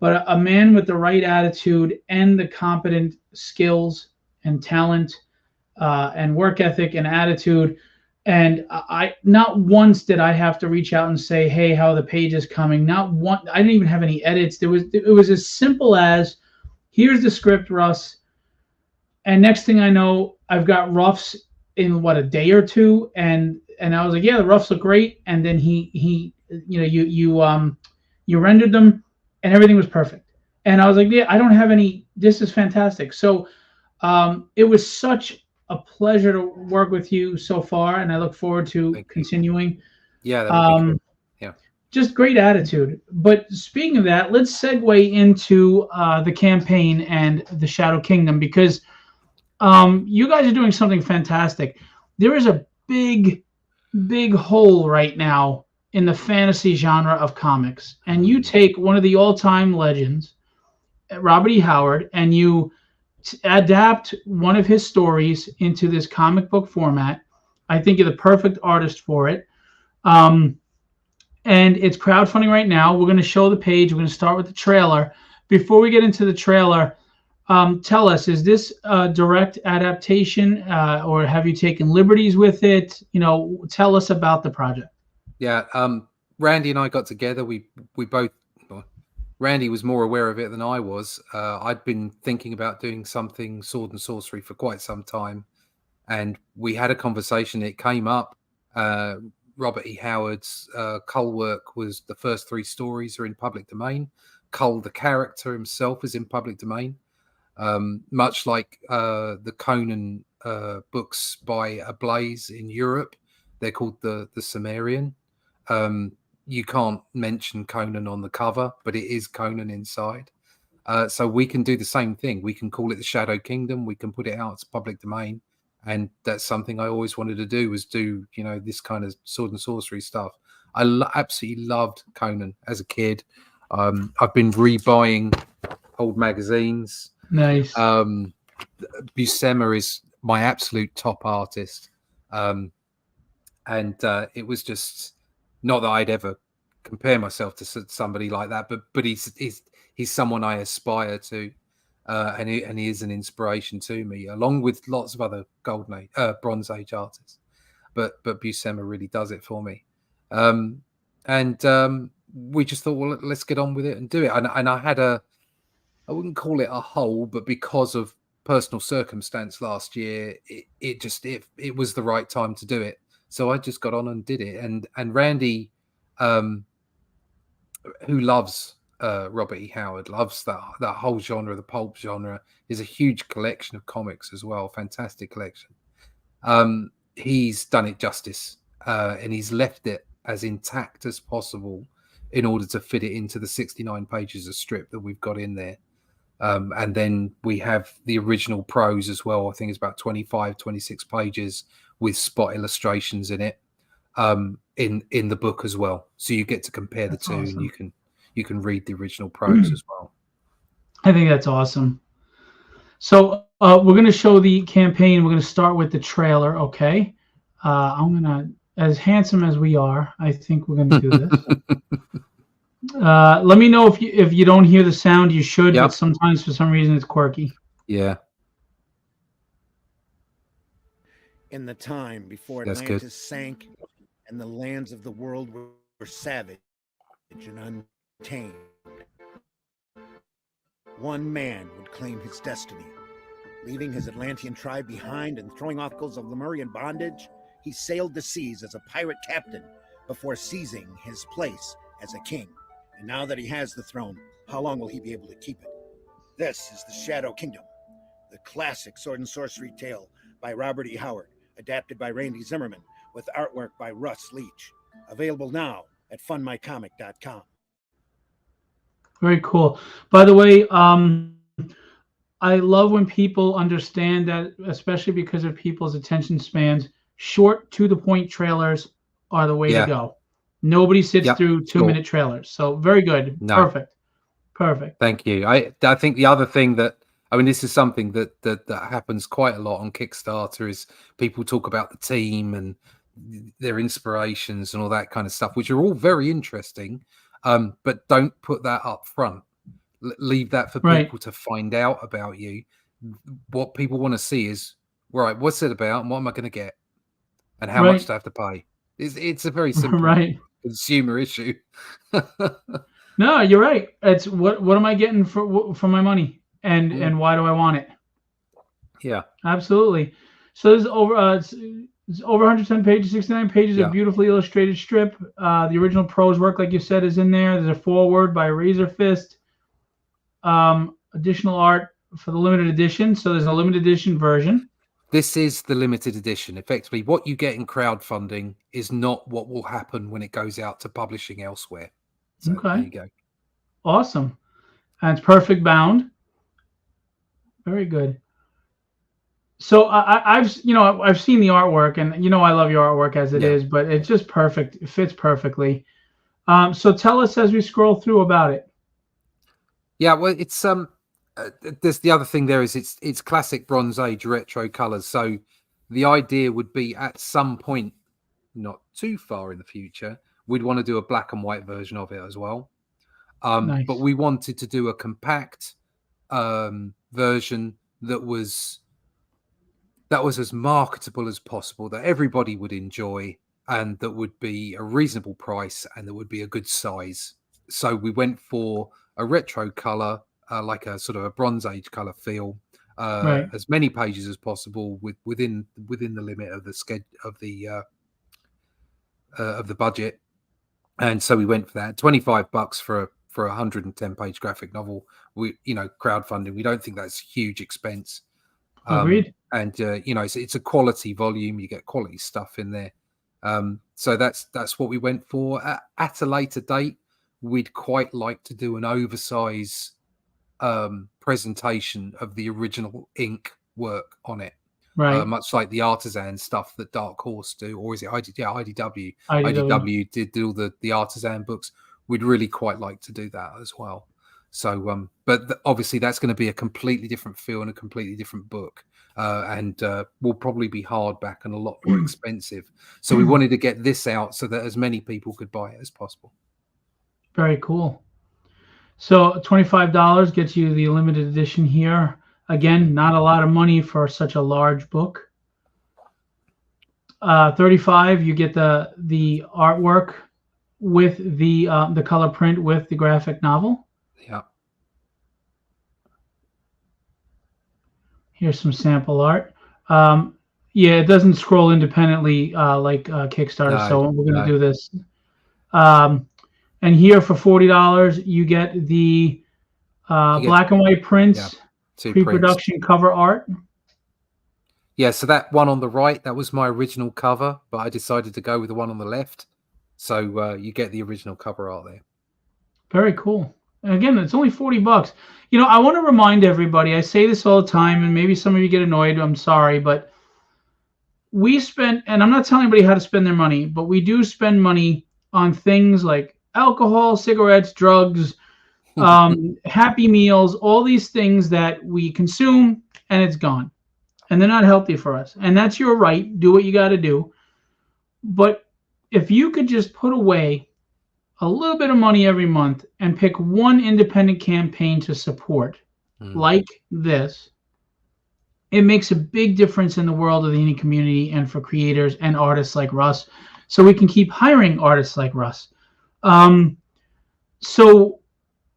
but a man with the right attitude and the competent skills and talent and work ethic and attitude. And I not once did I have to reach out and say, hey, how the page is coming. Not one. I didn't even have any edits. It was as simple as, here's the script, Russ. And next thing I know, I've got roughs in a day or two, and I was like, yeah, the roughs look great. And then you rendered them, and everything was perfect. And I was like, yeah, I don't have any. This is fantastic. So it was such a pleasure to work with you so far, and I look forward to continuing. Yeah, that would be good. Yeah, just great attitude. But speaking of that, let's segue into the campaign and the Shadow Kingdom, because you guys are doing something fantastic. There is a big hole right now in the fantasy genre of comics, and you take one of the all-time legends, Robert E. Howard, and you adapt one of his stories into this comic book format. I think you're the perfect artist for it. And it's crowdfunding right now. We're going to show the page. We're going to start with the trailer. Before we get into the trailer, tell us, is this a direct adaptation or have you taken liberties with it? Tell us about the project. Yeah. Randy and I got together. We both, Randy was more aware of it than I was. I'd been thinking about doing something sword and sorcery for quite some time, and we had a conversation. It came up. Robert E. Howard's Cull work was the first 3 stories are in public domain. Cull, the character himself, is in public domain. Much like the Conan books by Ablaze in Europe, they're called the Cimmerian. You can't mention Conan on the cover, but it is Conan inside. So we can do the same thing. We can call it the Shadow Kingdom. We can put it out as public domain. And that's something I always wanted to do, was do, this kind of sword and sorcery stuff. I absolutely loved Conan as a kid. I've been rebuying old magazines. Nice. Buscema is my absolute top artist. And it was just... not that I'd ever compare myself to somebody like that, but he's someone I aspire to, and he is an inspiration to me, along with lots of other Bronze Age artists. But Buscema really does it for me, and we just thought, well, let's get on with it and do it. And I had I wouldn't call it a hole, but because of personal circumstance last year, it was the right time to do it. So I just got on and did it. And Randy, who loves Robert E. Howard, loves that whole genre, the pulp genre, is a huge collection of comics as well. Fantastic collection. He's done it justice, and he's left it as intact as possible in order to fit it into the 69 pages of strip that we've got in there. And then we have the original prose as well. I think it's about 25, 26 pages with spot illustrations in it, in the book as well. So you get to compare the two, awesome. And you can read the original prose as well. I think that's awesome. So we're going to show the campaign. We're going to start with the trailer. Okay. I'm going to, as handsome as we are, I think we're going to do this. Let me know if you don't hear the sound. You should, but Yep. sometimes for some reason it's quirky. Yeah. In the time before That's good. Atlantis sank and the lands of the world were savage and untamed, one man would claim his destiny. Leaving his Atlantean tribe behind and throwing off goals of Lemurian bondage, he sailed the seas as a pirate captain before seizing his place as a king. And now that he has the throne, how long will he be able to keep it? This is the Shadow Kingdom, the classic sword and sorcery tale by Robert E. Howard, adapted by Randy Zimmerman, with artwork by Russ Leach. Available now at fundmycomic.com. Very cool. By the way, I love when people understand that, especially because of people's attention spans, short to the point trailers are the way to go. Nobody sits through 2-minute trailers. So very good. No. Perfect. Thank you. I think the other thing that, I mean, this is something that happens quite a lot on Kickstarter, is people talk about the team and their inspirations and all that kind of stuff, which are all very interesting, but don't put that up front. Leave that for people to find out about you. What people want to see is, right, what's it about and what am I going to get and how much do I have to pay? It's a very simple consumer issue. No, you're right. It's what am I getting for my money, and why do I want it? Yeah, absolutely. So this is over it's over 110 pages, 69 pages of beautifully illustrated strip. The original prose work, like you said, is in there. There's a foreword by Razor Fist. Additional art for the limited edition. So there's a limited edition version. This is the limited edition. Effectively, what you get in crowdfunding is not what will happen when it goes out to publishing elsewhere. So there you go. Awesome. And it's perfect bound. Very good. So I've seen the artwork, and I love your artwork as it is, but it's just perfect. It fits perfectly. So tell us as we scroll through about it. Yeah, well, it's there's the other thing there is it's classic Bronze Age retro colors. So the idea would be at some point, not too far in the future, we'd want to do a black and white version of it as well. But we wanted to do a compact version that was as marketable as possible, that everybody would enjoy, and that would be a reasonable price, and that would be a good size. So we went for a retro color, like a sort of a Bronze Age color feel, as many pages as possible within the limit of the of the budget. And so we went for that. $25 for a 110 page graphic novel. We, crowdfunding, we don't think that's huge expense. Agreed. And it's a quality volume. You get quality stuff in there. So that's what we went for. At a later date, we'd quite like to do an oversize presentation of the original ink work on it, much like the artisan stuff that Dark Horse do, or is it IDW? IDW did all the artisan books. We'd really quite like to do that as well. So, but obviously that's going to be a completely different feel and a completely different book, and will probably be hardback and a lot more expensive. So we wanted to get this out so that as many people could buy it as possible. Very cool. So $25 gets you the limited edition here. Again, not a lot of money for such a large book. $35, you get the artwork with the color print with the graphic novel. Yeah. Here's some sample art. It doesn't scroll independently like Kickstarter, so we're going to do this. And here for $40, you get the black and white prints, pre-production cover art. Yeah, so that one on the right, that was my original cover, but I decided to go with the one on the left. So you get the original cover art there. Very cool. And again, it's only $40. I want to remind everybody, I say this all the time, and maybe some of you get annoyed, I'm sorry, but we spend, and I'm not telling anybody how to spend their money, but we do spend money on things like alcohol, cigarettes, drugs, Happy Meals, all these things that we consume and it's gone. And they're not healthy for us. And that's your right. Do what you got to do. But if you could just put away a little bit of money every month and pick one independent campaign to support, like this, it makes a big difference in the world of the indie community and for creators and artists like Russ, so we can keep hiring artists like Russ. So,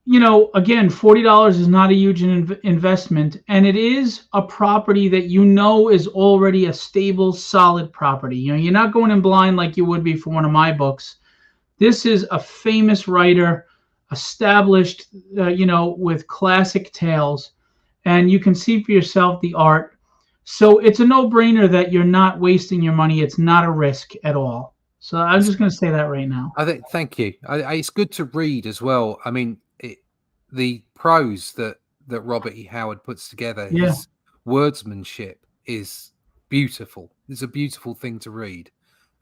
again, $40 is not a huge investment, and it is a property that is already a stable, solid property. You're not going in blind like you would be for one of my books. This is a famous writer, established, with classic tales, and you can see for yourself the art. So it's a no-brainer that you're not wasting your money. It's not a risk at all. So I'm just going to say that right now. Thank you. It's good to read as well. I mean, the prose that Robert E. Howard puts together, his wordsmanship is beautiful. It's a beautiful thing to read.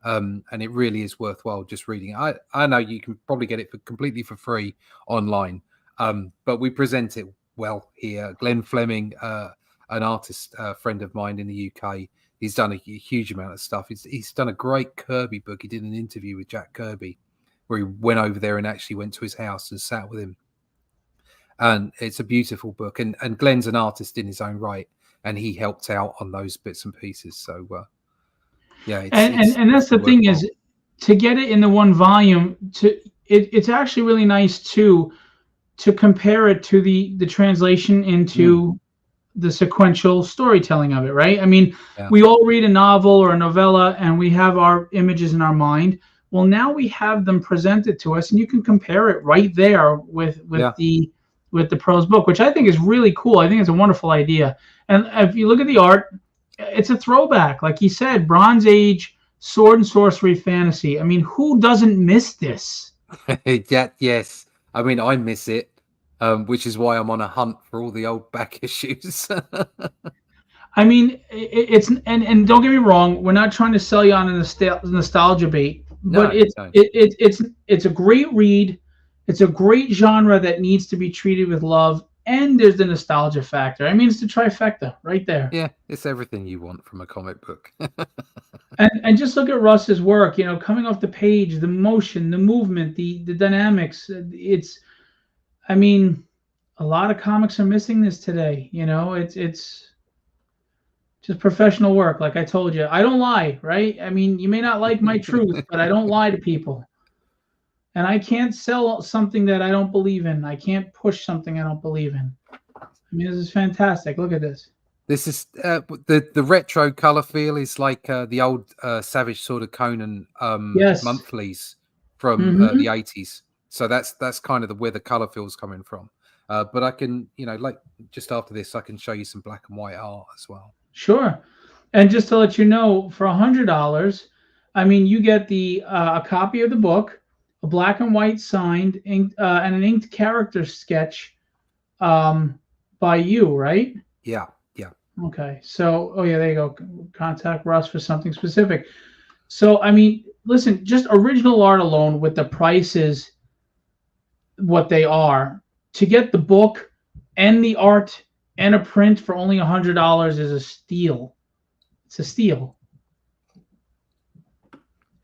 And it really is worthwhile just reading it. I know you can probably get it completely for free online, but we present it well here. Glenn Fleming, an artist friend of mine in the UK, he's done a huge amount of stuff. He's done a great Kirby book. He did an interview with Jack Kirby where he went over there and actually went to his house and sat with him. And it's a beautiful book. And Glenn's an artist in his own right, and he helped out on those bits and pieces. So, yeah. And that's the thing is, to get it in the one volume, it's actually really nice to compare it to the translation into the sequential storytelling of it, right? I mean, we all read a novel or a novella and we have our images in our mind. Well, now we have them presented to us, and you can compare it right there with the prose book, which I think is really cool. I think it's a wonderful idea. And if you look at the art, it's a throwback, like he said, Bronze Age sword and sorcery fantasy. I mean, who doesn't miss this? Yes. I mean, I miss it. Which is why I'm on a hunt for all the old back issues. I mean, it's and don't get me wrong, we're not trying to sell you on a nostalgia bait, but it's a great read. It's a great genre that needs to be treated with love, and there's the nostalgia factor. I mean, it's the trifecta right there. Yeah, it's everything you want from a comic book. and just look at Russ's work. Coming off the page, the motion, the movement, the dynamics. I mean, a lot of comics are missing this today. It's just professional work. Like I told you, I don't lie, right? I mean, you may not like my truth, but I don't lie to people. And I can't sell something that I don't believe in. I can't push something I don't believe in. I mean, this is fantastic. Look at this. This is the retro color feel is like the old Savage Sword of Conan monthlies from the 80s. So that's kind of where the color feel's coming from. But I can, like just after this, I can show you some black and white art as well. Sure. And just to let you know, for $100, I mean, you get a copy of the book, a black and white signed and an inked character sketch by you, right? Yeah. Okay. So, there you go. Contact Russ for something specific. So, I mean, listen, just original art alone with the prices, what they are, to get the book and the art and a print for only $100 is a steal. It's a steal.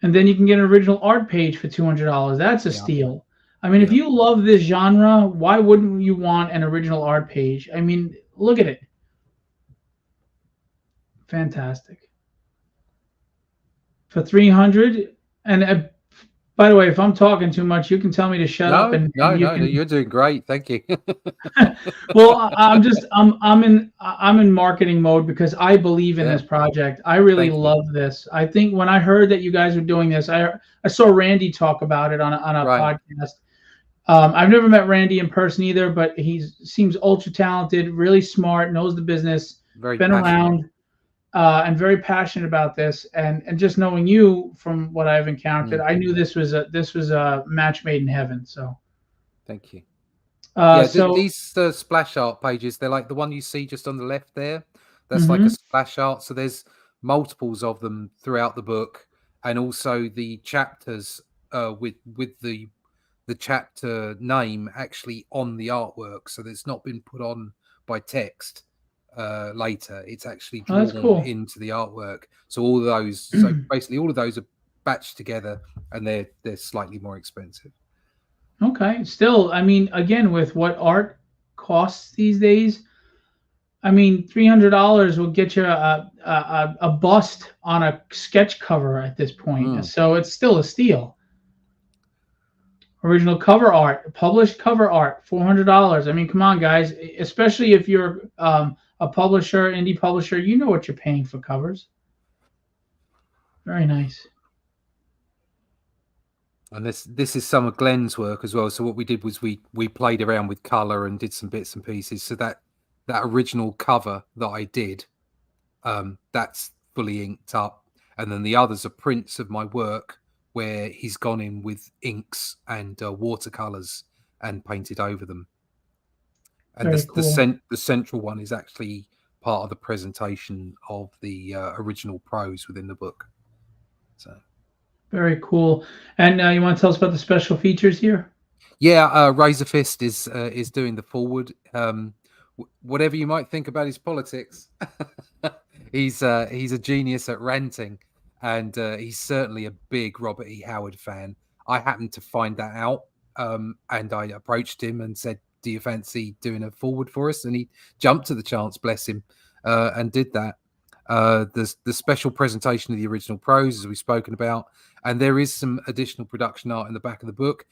And then you can get an original art page for $200. That's a steal. I mean, if you love this genre, why wouldn't you want an original art page? I mean, look at it. Fantastic. For $300, and by the way, if I'm talking too much, you can tell me to shut up. No, you're doing great. Thank you. Well, I'm in marketing mode because I believe in this project. I really love this. I think when I heard that you guys were doing this, I saw Randy talk about it on a podcast. I've never met Randy in person either, but he seems ultra talented, really smart, knows the business, been around. And very passionate about this, and just knowing you from what I've encountered, I knew this was a match made in heaven. So, thank you. These splash art pages, they're like the one you see just on the left there. That's like a splash art. So there's multiples of them throughout the book, and also the chapters with the chapter name actually on the artwork. So it's not been put on by text. Later, it's actually drawn into the artwork. So all of those, basically all of those are batched together, and they're slightly more expensive. Okay. Still, I mean, again, with what art costs these days, I mean, $300 will get you a bust on a sketch cover at this point. Mm. So it's still a steal. Original cover art, published cover art, $400. I mean, come on, guys. Especially if you're a publisher, indie publisher, you know what you're paying for covers. Very nice. And this is some of Glenn's work as well. So what we did was we played around with color and did some bits and pieces. So that original cover that I did, that's fully inked up, and then the others are prints of my work where he's gone in with inks and watercolors and painted over them. And Very cool. the central one is actually part of the presentation of the original prose within the book. So. Very cool. And you want to tell us about the special features here? Yeah, Razor Fist is doing the forward. Whatever you might think about his politics, he's a genius at ranting, and he's certainly a big Robert E. Howard fan. I happened to find that out, and I approached him and said, "Do you fancy doing a forward for us?" And he jumped to the chance, bless him, and did that. The special presentation of the original prose, as we've spoken about, and there is some additional production art in the back of the book.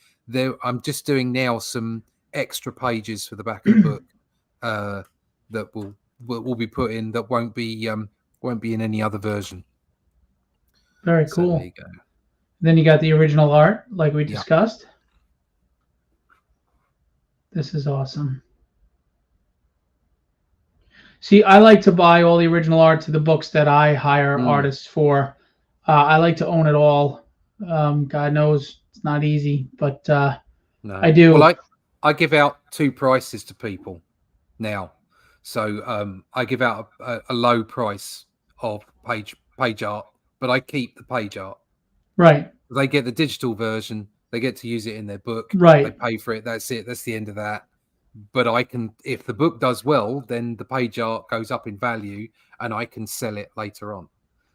I'm just doing now some extra pages for the back of the book that will be put in, that won't be in any other version. Very So cool. there you go. Then you got the original art, like we discussed. This is awesome. See, I like to buy all the original art to the books that I hire artists for. I like to own it all. God knows it's not easy, but no. I do. Well, I give out 2 prices to people now. So I give out a low price of page art, but I keep the page art. Right. They get the digital version. They get to use it in their book. Right. They pay for it. That's it. That's the end of that. But I can, if the book does well, then the page art goes up in value, and I can sell it later on.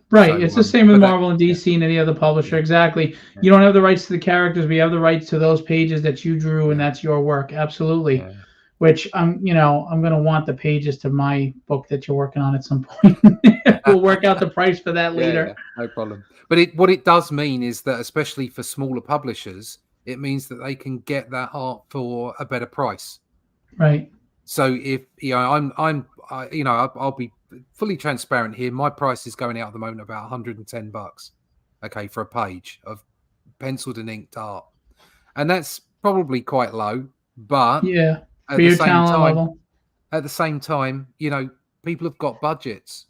Right. So, it's the same with Marvel and DC and any other publisher. Yeah. Exactly. Yeah. You don't have the rights to the characters. We have the rights to those pages that you drew, and that's your work. Absolutely. Yeah. Which I'm going to want the pages to my book that you're working on at some point. We'll work out the price for that later. Yeah, no problem. But what it does mean is that, especially for smaller publishers, it means that they can get that art for a better price. Right. So if I'll be fully transparent here. My price is going out at the moment about $110. Okay, for a page of penciled and inked art, and that's probably quite low. But yeah, for your talent level. At the same time, people have got budgets.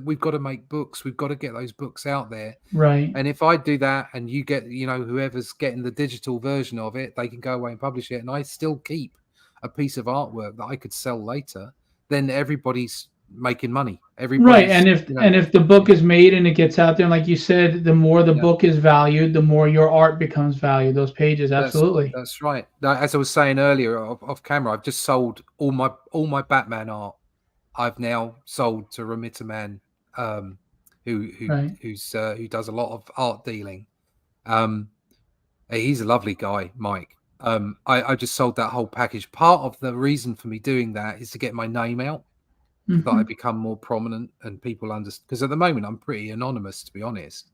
We've got to make books. We've got to get those books out there. Right. And if I do that, and you get, whoever's getting the digital version of it, they can go away and publish it, and I still keep a piece of artwork that I could sell later, then everybody's making money. Right. And if the book is made and it gets out there, and like you said, the more the book is valued, the more your art becomes valued. Those pages, absolutely. That's right. Now, as I was saying earlier off camera, I've just sold all my Batman art. I've now sold to Remitter Man, who does a lot of art dealing. He's a lovely guy, Mike. I just sold that whole package. Part of the reason for me doing that is to get my name out, that I become more prominent and people understand. Because at the moment I'm pretty anonymous, to be honest.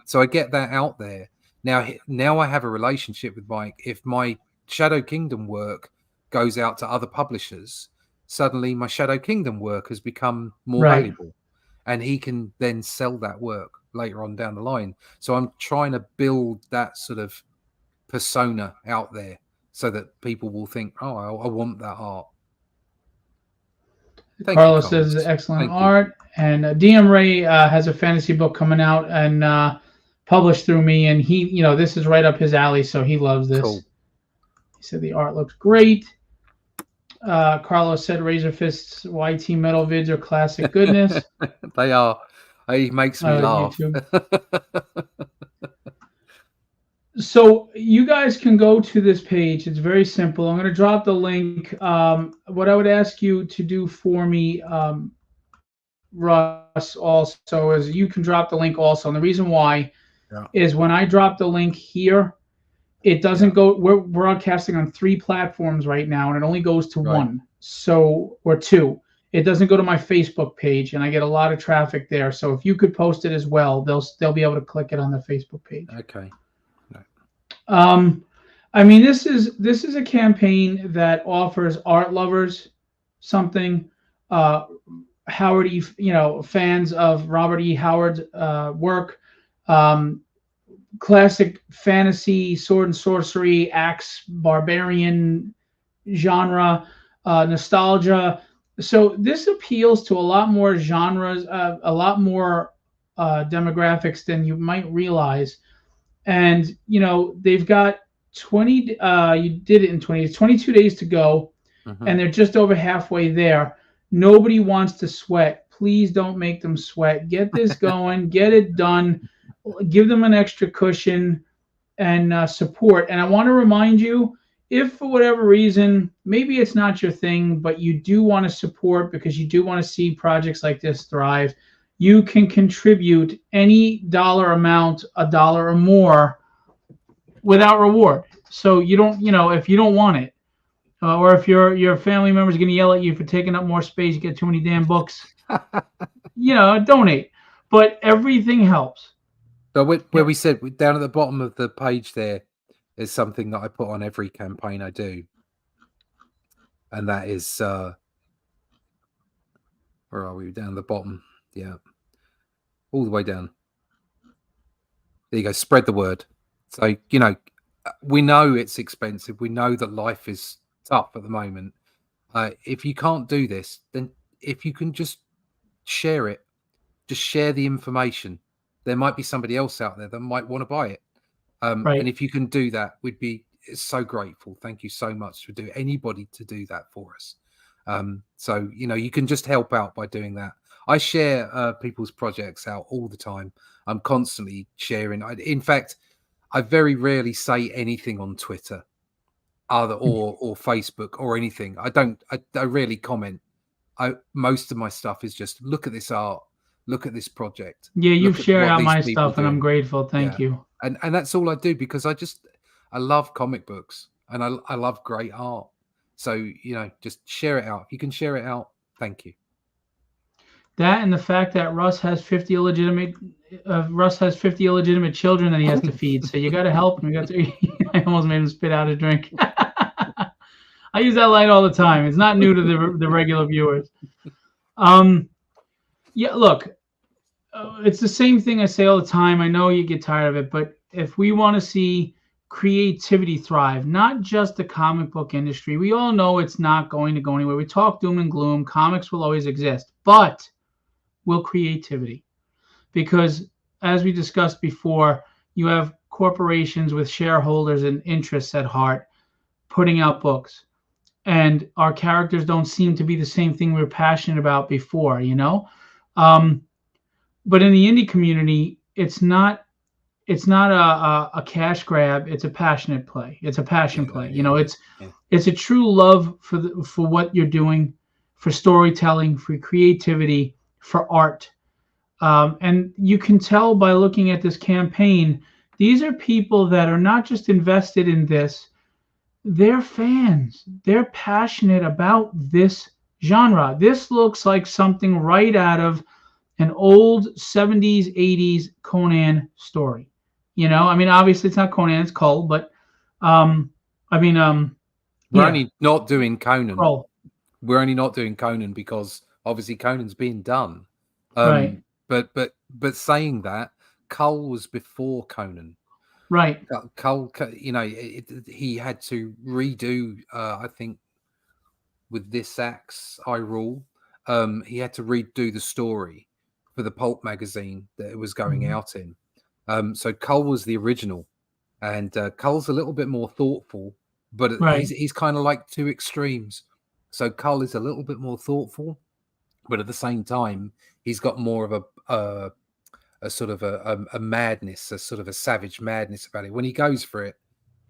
So I get that out there. Now I have a relationship with Mike. If my Shadow Kingdom work goes out to other publishers, suddenly my Shadow Kingdom work has become more valuable, and he can then sell that work later on down the line. So I'm trying to build that sort of persona out there so that people will think, oh, I want that art. Carlos says excellent art. And DM Ray has a fantasy book coming out and published through me, and he, this is right up his alley, so he loves this. Cool. He said the art looks great. Carlos said Razor Fist's YT metal vids are classic goodness. They are. He makes me laugh. So you guys can go to this page. It's very simple. I'm going to drop the link. What I would ask you to do for me, Russ, also, is you can drop the link also. And the reason why is when I drop the link here, it doesn't go. We're broadcasting on 3 platforms right now, and it only goes to Right. 1, so or 2. It doesn't go to my Facebook page, and I get a lot of traffic there. So if you could post it as well, they'll be able to click it on the Facebook page. Okay. I mean, this is a campaign that offers art lovers something. Howard E. Fans of Robert E. Howard's work, classic fantasy, sword and sorcery, axe, barbarian genre, nostalgia. So this appeals to a lot more genres, a lot more demographics than you might realize. And they've got 20. You did it in 20. 22 days to go, and they're just over halfway there. Nobody wants to sweat. Please don't make them sweat. Get this going. Get it done. Give them an extra cushion and support. And I want to remind you, if for whatever reason, maybe it's not your thing, but you do want to support because you do want to see projects like this thrive, you can contribute any dollar amount, $1 or more, without reward. So you don't, if you don't want it, or if your family member is going to yell at you for taking up more space, you get too many damn books, donate. But everything helps. So where we said down at the bottom of the page there is something that I put on every campaign I do, and that is where are we? Down the bottom, yeah, all the way down. There you go. Spread the word. So we know it's expensive. We know that life is tough at the moment. If you can't do this, then if you can just share it, just share the information. There might be somebody else out there that might want to buy it. Right. And if you can do that, we'd be so grateful. Thank you so much for anybody to do that for us. So, you can just help out by doing that. I share people's projects out all the time. I'm constantly sharing. In fact, I very rarely say anything on Twitter or Facebook or anything. I rarely comment. Most of my stuff is just look at this art, look at this project. Yeah, you've shared out my stuff, and I'm grateful. Thank you. And that's all I do because I love comic books and I love great art. So just share it out. If you can share it out, thank you. That and the fact that Russ has 50 illegitimate children that he has to feed. So you got to help him. I almost made him spit out a drink. I use that line all the time. It's not new to the regular viewers. Yeah, look, it's the same thing I say all the time. I know you get tired of it, but if we want to see creativity thrive, not just the comic book industry, we all know it's not going to go anywhere. We talk doom and gloom. Comics will always exist, but will creativity? Because as we discussed before, you have corporations with shareholders and interests at heart putting out books, and our characters don't seem to be the same thing we were passionate about before, but in the indie community, it's not a cash grab. It's a passionate play. It's a passion play. It's a true love for what you're doing, for storytelling, for creativity, for art. And you can tell by looking at this campaign, these are people that are not just invested in this, they're fans. They're passionate about this genre. This looks like something right out of an old 70s, 80s Conan story. Obviously it's not Conan, it's Cull, but we're only not doing Conan. Cull. We're only not doing Conan because obviously Conan's being done. Right. But saying that, Cull was before Conan. Right. Cull, he had to redo. I think with This Axe I Rule, he had to redo the story for the pulp magazine that it was going out in. So Cull was the original, and Cull's a little bit more thoughtful, but he's kind of like two extremes. So Cull is a little bit more thoughtful, but at the same time, he's got more of a sort of a madness, a sort of a savage madness about it. When he goes for it,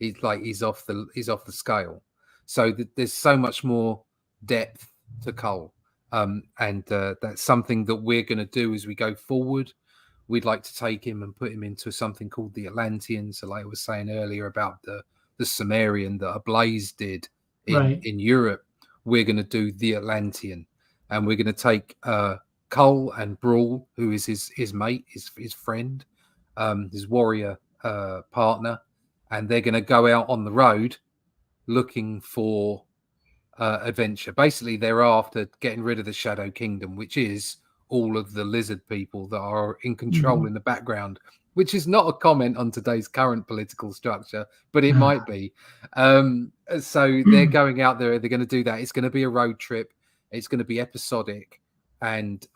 he's off the scale. So there's so much more depth to Cull, and that's something that we're going to do as we go forward. we'd like to take him and put him into something called the Atlantean. So like I was saying earlier about the Sumerian that Ablaze did in Europe, we're going to do the Atlantean, and we're going to take Cole and Brawl, who is his mate, his friend, his warrior partner, and they're going to go out on the road looking for adventure. Basically, they're after getting rid of the Shadow Kingdom, which is all of the lizard people that are in control in the background, which is not a comment on today's current political structure, but it might be. So they're going out there, they're going to do that. It's going to be a road trip. It's going to be episodic, and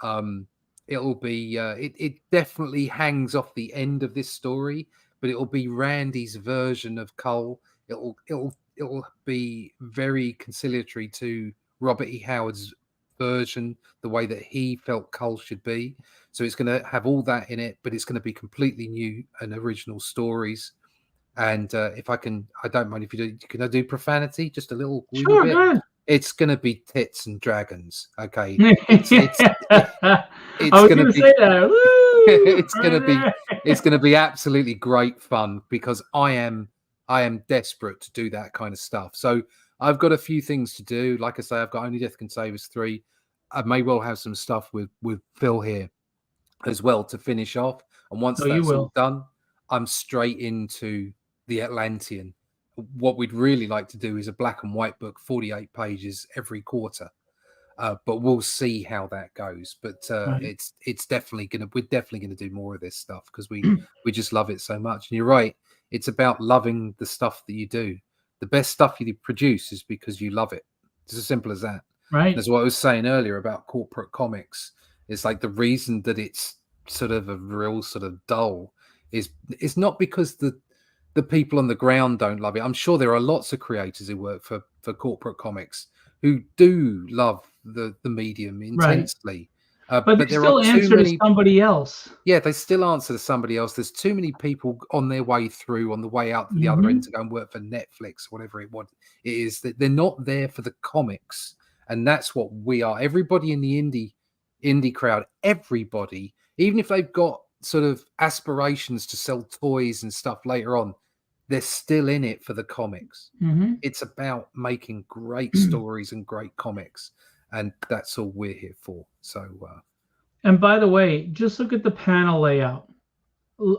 it'll be, it definitely hangs off the end of this story, but it'll be Randy's version of Cole. It'll be very conciliatory to Robert E. Howard's version, the way that he felt Cole should be. So it's going to have all that in it, but it's going to be completely new and original stories. And if I don't mind if you do. Can I do profanity? Just a little bit. Sure. It's going to be tits and dragons. Okay. It's going to be. It's going to be absolutely great fun, because I am desperate to do that kind of stuff. So I've got a few things to do. Like I say, I've got Only Death Can Save Us 3. I may well have some stuff with Phil here as well to finish off. And once that's all done, I'm straight into the Atlantean. What we'd really like to do is a black and white book, 48 pages every quarter. But we'll see how that goes. But it's definitely we're definitely gonna do more of this stuff, because we just love it so much. And you're right, it's about loving the stuff that you do. The best stuff you produce is because you love it. It's as simple as that. Right. That's what I was saying earlier about corporate comics. It's like the reason that it's sort of a real sort of dull is not because the people on the ground don't love it. I'm sure there are lots of creators who work for corporate comics who do love the medium intensely. But they still answer to somebody else. Yeah, they still answer to somebody else. There's too many people on their way through, on the way out to the other end to go and work for Netflix, whatever it is. That they're not there for the comics, and that's what we are. Everybody in the indie crowd, everybody, even if they've got sort of aspirations to sell toys and stuff later on, they're still in it for the comics. It's about making great stories and great comics, and that's all we're here for. So and by the way, just look at the panel layout.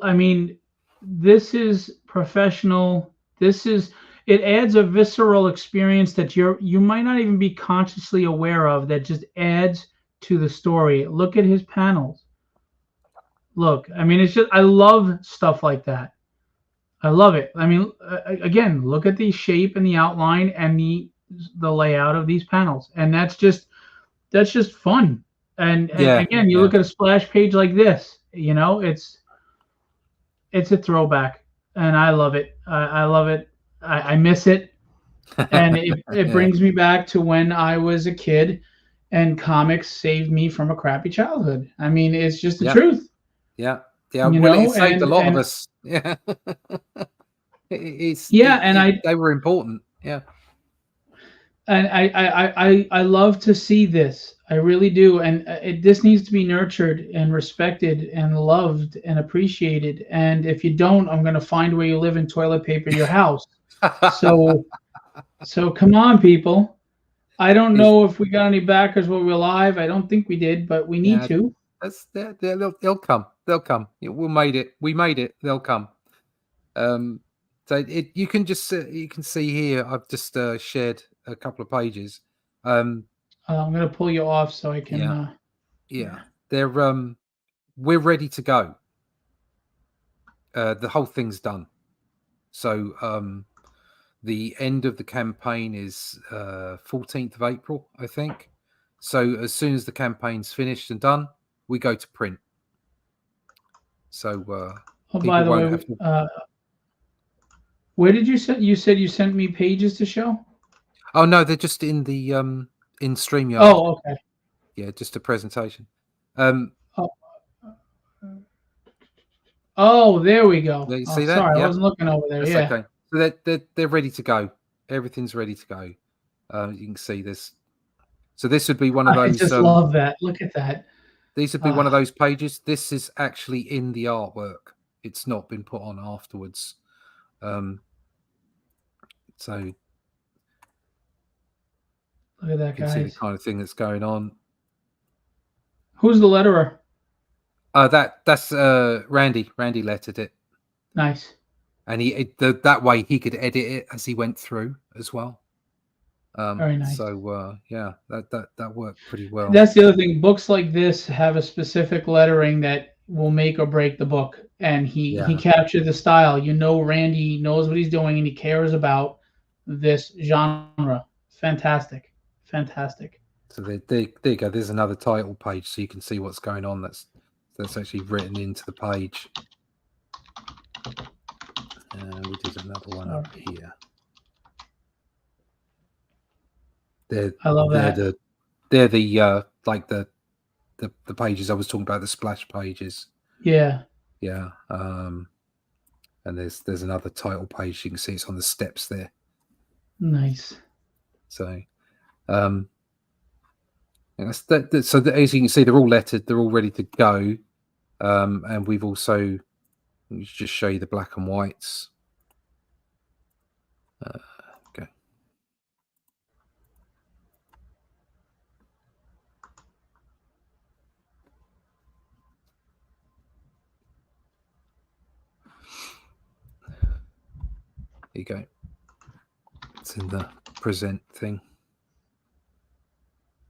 I mean, this is professional. It adds a visceral experience that you might not even be consciously aware of, that just adds to the story. Look at his panels. Look, I mean, it's just, I love stuff like that. I love it. I mean, again, look at the shape and the outline and the layout of these panels, and that's just fun. And again, you look at a splash page like this, you know, it's a throwback, and I love it. I love it. I miss it, and it brings me back to when I was a kid, and comics saved me from a crappy childhood. I mean, it's just the truth. Yeah. Yeah, well, it saved a lot of us. Yeah, they were important. Yeah, and I love to see this. I really do, and this needs to be nurtured and respected and loved and appreciated. And if you don't, I'm going to find where you live and toilet paper your house. So come on, people. I don't know if we got any backers while we're live. I don't think we did, but we need to. They'll come. They'll come. We made it. They'll come. So you can see here. I've just shared a couple of pages. I'm going to pull you off so I can. They're we're ready to go. The whole thing's done. So the end of the campaign is 14th of April, I think. So as soon as the campaign's finished and done, we go to print. So by the way, where did you send? You said you sent me pages to show? Oh no, they're just in the in StreamYard. Oh, okay. Yeah, just a presentation. Oh, there we go. You see that? Sorry, I wasn't looking over there. That's okay. So they're ready to go. Everything's ready to go. You can see this. So this would be one of those. I just love that. Look at that. These would be one of those pages. This is actually in the artwork. It's not been put on afterwards. So look at that, you can see the guys. kind of thing that's going on. Who's the letterer? That's Randy. Randy lettered it. Nice. And that way he could edit it as he went through as well. Very nice. So yeah, that worked pretty well. That's the other thing. Books like this have a specific lettering that will make or break the book, and he captured the style. Randy knows what he's doing, and he cares about this genre. Fantastic. So there you go. There's another title page, so you can see what's going on. That's actually written into the page. We did another one up here. I love that. They're the like the pages I was talking about, the splash pages. Yeah. Yeah. And there's another title page. You can see it's on the steps there. Nice. So, so as you can see, they're all lettered. They're all ready to go. And we've also, let me just show you the black and whites. Okay. Here you go. It's in the present thing.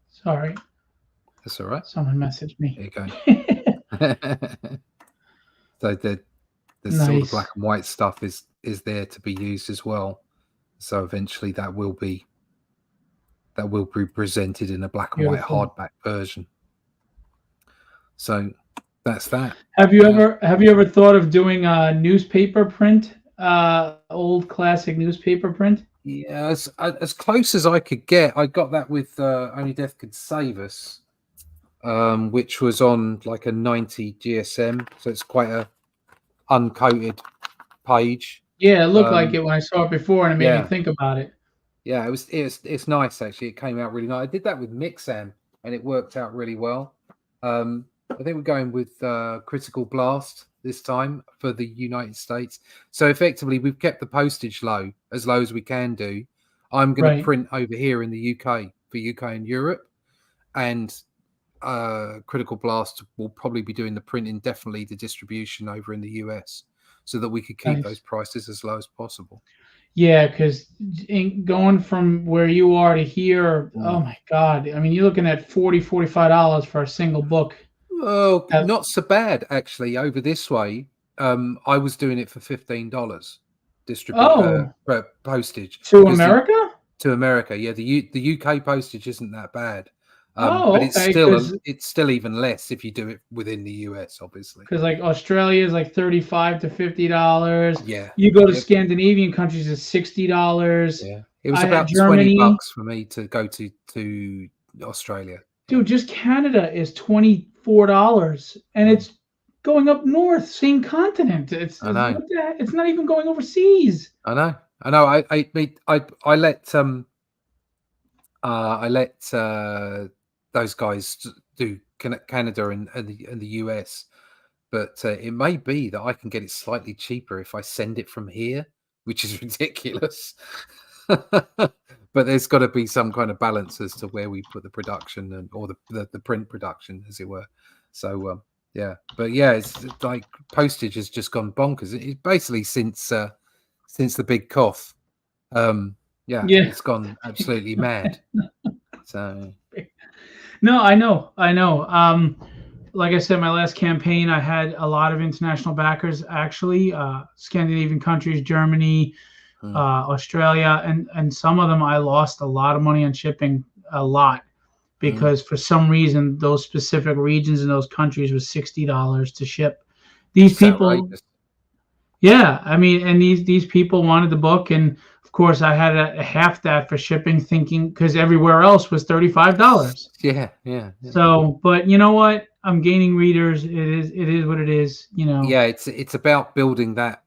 Sorry. That's all right. Someone messaged me. There you go. So there's all the black and white stuff is there to be used as well. So eventually that will be presented in a black and white hardback version. So that's that. Have you ever thought of doing a newspaper print, old classic newspaper print? Yeah, as close as I could get. I got that with Only Death Could Save Us, which was on like a 90 GSM, so it's quite a uncoated page. Yeah, it looked like it when I saw it before, and it made me think about it. Yeah, it's nice actually. It came out really nice. I did that with Mixam, and it worked out really well. I think we're going with Critical Blast this time for the United States. So effectively, we've kept the postage low as we can do. I'm going to print over here in the UK for UK and Europe, and Critical Blast will probably be doing the print indefinitely, the distribution over in the US, so that we could keep those prices as low as possible. Yeah, because going from where you are to here, oh my God. I mean, you're looking at $40-$45 for a single book. Oh, not so bad actually. Over this way, I was doing it for $15 postage to America. To America, yeah. The UK postage isn't that bad, but it's still even less if you do it within the US, obviously. Because like Australia is like $35 to $50. Yeah, you go to Scandinavian countries, it's $60. Yeah, it was about $20 for me to go to Australia. Dude, just Canada is $24, and it's going up north, same continent. I know. It's not even going overseas. I know. I let those guys do Canada and the US, but it may be that I can get it slightly cheaper if I send it from here, which is ridiculous. But there's got to be some kind of balance as to where we put the production or the print production, as it were. So yeah, but yeah, it's like postage has just gone bonkers. It's basically since the big cough. It's gone absolutely mad. So no, I know. Like I said, my last campaign, I had a lot of international backers, actually, Scandinavian countries, Germany, Australia, and some of them I lost a lot of money on shipping, a lot, because for some reason those specific regions in those countries was $60 to ship. These people, outrageous. Yeah, I mean, and these people wanted the book, and of course I had a half that for shipping, thinking because everywhere else was $35. Yeah. So, but you know what? I'm gaining readers. It is what it is. You know. Yeah, it's about building that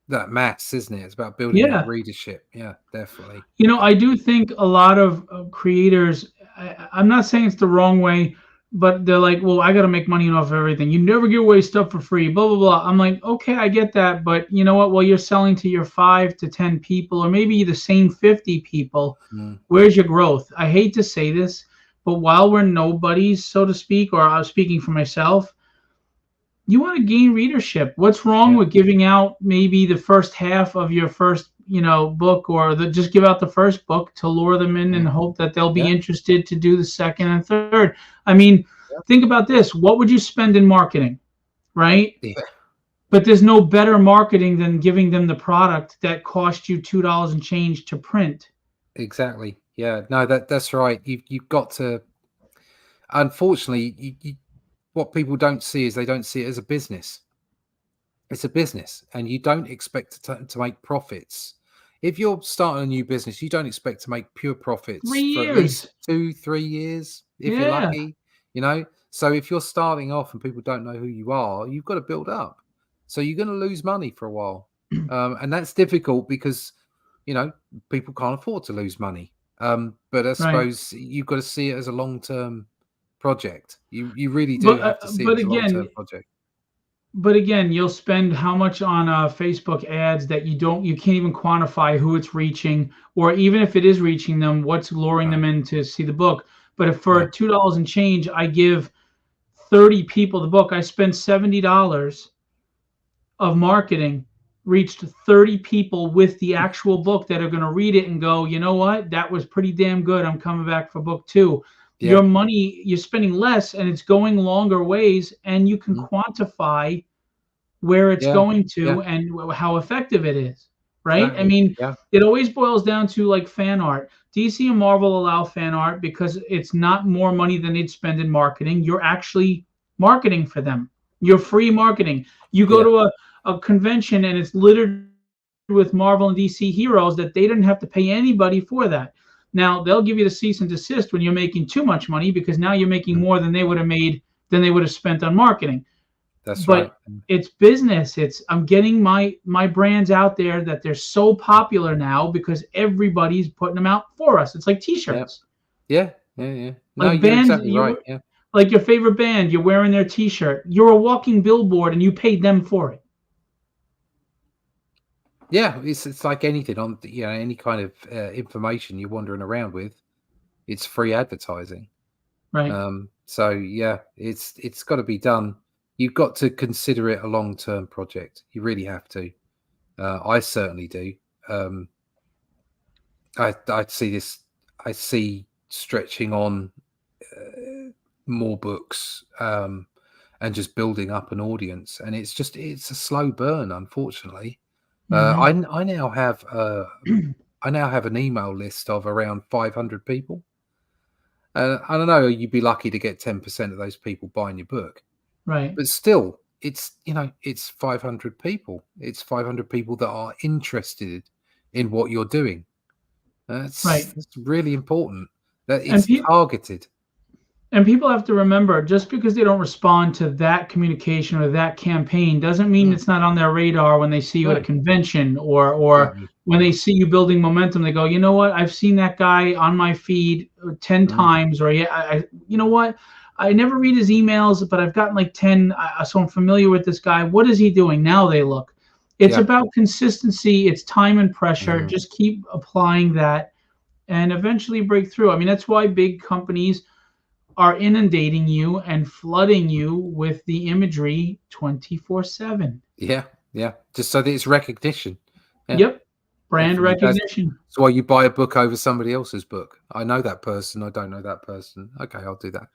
that mass, isn't it? It's about building that readership. Yeah, definitely. You know, I do think a lot of creators, I'm not saying it's the wrong way but they're like, well, I got to make money off everything. You never give away stuff for free, blah, blah, blah. I'm like, okay, I get that. But you know what? Well, you're selling to your 5 to 10 people, or maybe the same 50 people. Where's your growth? I hate to say this, but while we're nobodies, so to speak, or I'm speaking for myself, you want to gain readership. What's wrong with giving out maybe the first half of your first, book, or just give out the first book to lure them in and hope that they'll be interested to do the second and third. I mean, think about this. What would you spend in marketing, right? Yeah. But there's no better marketing than giving them the product that cost you $2 and change to print. Exactly. Yeah. No, that's right. You've got to. Unfortunately, what people don't see is they don't see it as a business. It's a business, and you don't expect to make profits. If you're starting a new business, you don't expect to make pure profits 3 for at years. least 2-3 years, if you're lucky. So if you're starting off and people don't know who you are, you've got to build up. So you're going to lose money for a while, and that's difficult because people can't afford to lose money. But I suppose you've got to see it as a long-term project. You really do have to see it as a long-term project. But again, you'll spend how much on Facebook ads that you can't even quantify who it's reaching, or even if it is reaching them, what's luring them in to see the book. But if for $2 and change, I give 30 people the book, I spend $70 of marketing, reached 30 people with the actual book that are going to read it and go, you know what? That was pretty damn good. I'm coming back for book 2. Yeah. Your money, you're spending less and it's going longer ways, and you can quantify where it's going to and how effective it is, right? Exactly. I mean, it always boils down to like fan art. DC and Marvel allow fan art because it's not more money than they'd spend in marketing. You're actually marketing for them. You're free marketing. You go to a convention and it's littered with Marvel and DC heroes that they didn't have to pay anybody for that. Now, they'll give you the cease and desist when you're making too much money, because now you're making more than they would have spent on marketing. That's right. But it's business. I'm getting my brands out there that they're so popular now because everybody's putting them out for us. It's like T-shirts. Yeah. Like no, you're bands, exactly right. Yeah. Like your favorite band, you're wearing their T-shirt. You're a walking billboard, and you paid them for it. Yeah, it's like anything on any kind of information you're wandering around with. It's free advertising, right? So yeah, it's got to be done. You've got to consider it a long-term project. You really have to. I certainly do. I see this. I see stretching on more books and just building up an audience, and it's a slow burn, unfortunately. I now have an email list of around 500 people. I don't know. You'd be lucky to get 10% of those people buying your book, right? But still, it's 500 people. It's 500 people that are interested in what you're doing. That's really important. That it's targeted. And people have to remember, just because they don't respond to that communication or that campaign doesn't mean it's not on their radar when they see you at a convention or when they see you building momentum. They go, you know what? I've seen that guy on my feed 10 times, or you know what? I never read his emails, but I've gotten like 10, so I'm familiar with this guy. What is he doing? Now they look. It's about consistency. It's time and pressure. Just keep applying that and eventually break through. I mean, that's why big companies are inundating you and flooding you with the imagery 24/7. Yeah. Just so that it's recognition. Yeah. Yep. Brand recognition. That's why you buy a book over somebody else's book. I know that person. I don't know that person. Okay, I'll do that.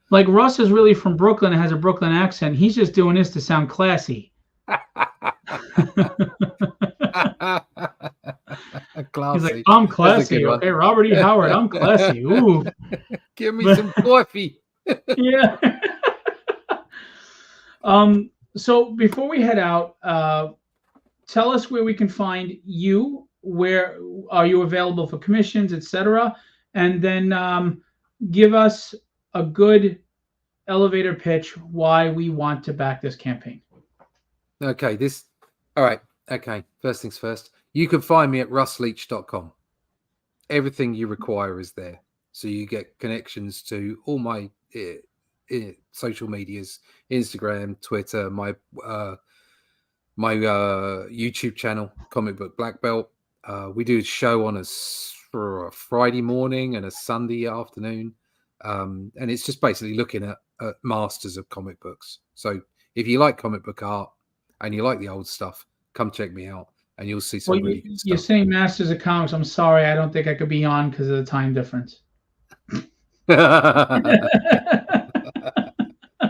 Like Russ is really from Brooklyn and has a Brooklyn accent. He's just doing this to sound classy. Classy. He's like, I'm classy. Okay, Robert E. Howard, I'm classy. Ooh. Give me some coffee. Yeah. So before we head out, tell us where we can find you. Where are you available for commissions, etc.? And then give us a good elevator pitch why we want to back this campaign. Okay. All right. Okay. First things first. You can find me at russleach.com. Everything you require is there. So you get connections to all my social medias, Instagram, Twitter, my YouTube channel, Comic Book Black Belt. We do a show on for a Friday morning and a Sunday afternoon. And it's just basically looking at masters of comic books. So if you like comic book art and you like the old stuff, come check me out and you'll see some really good stuff. You're saying Masters of Comics. I'm sorry, I don't think I could be on because of the time difference.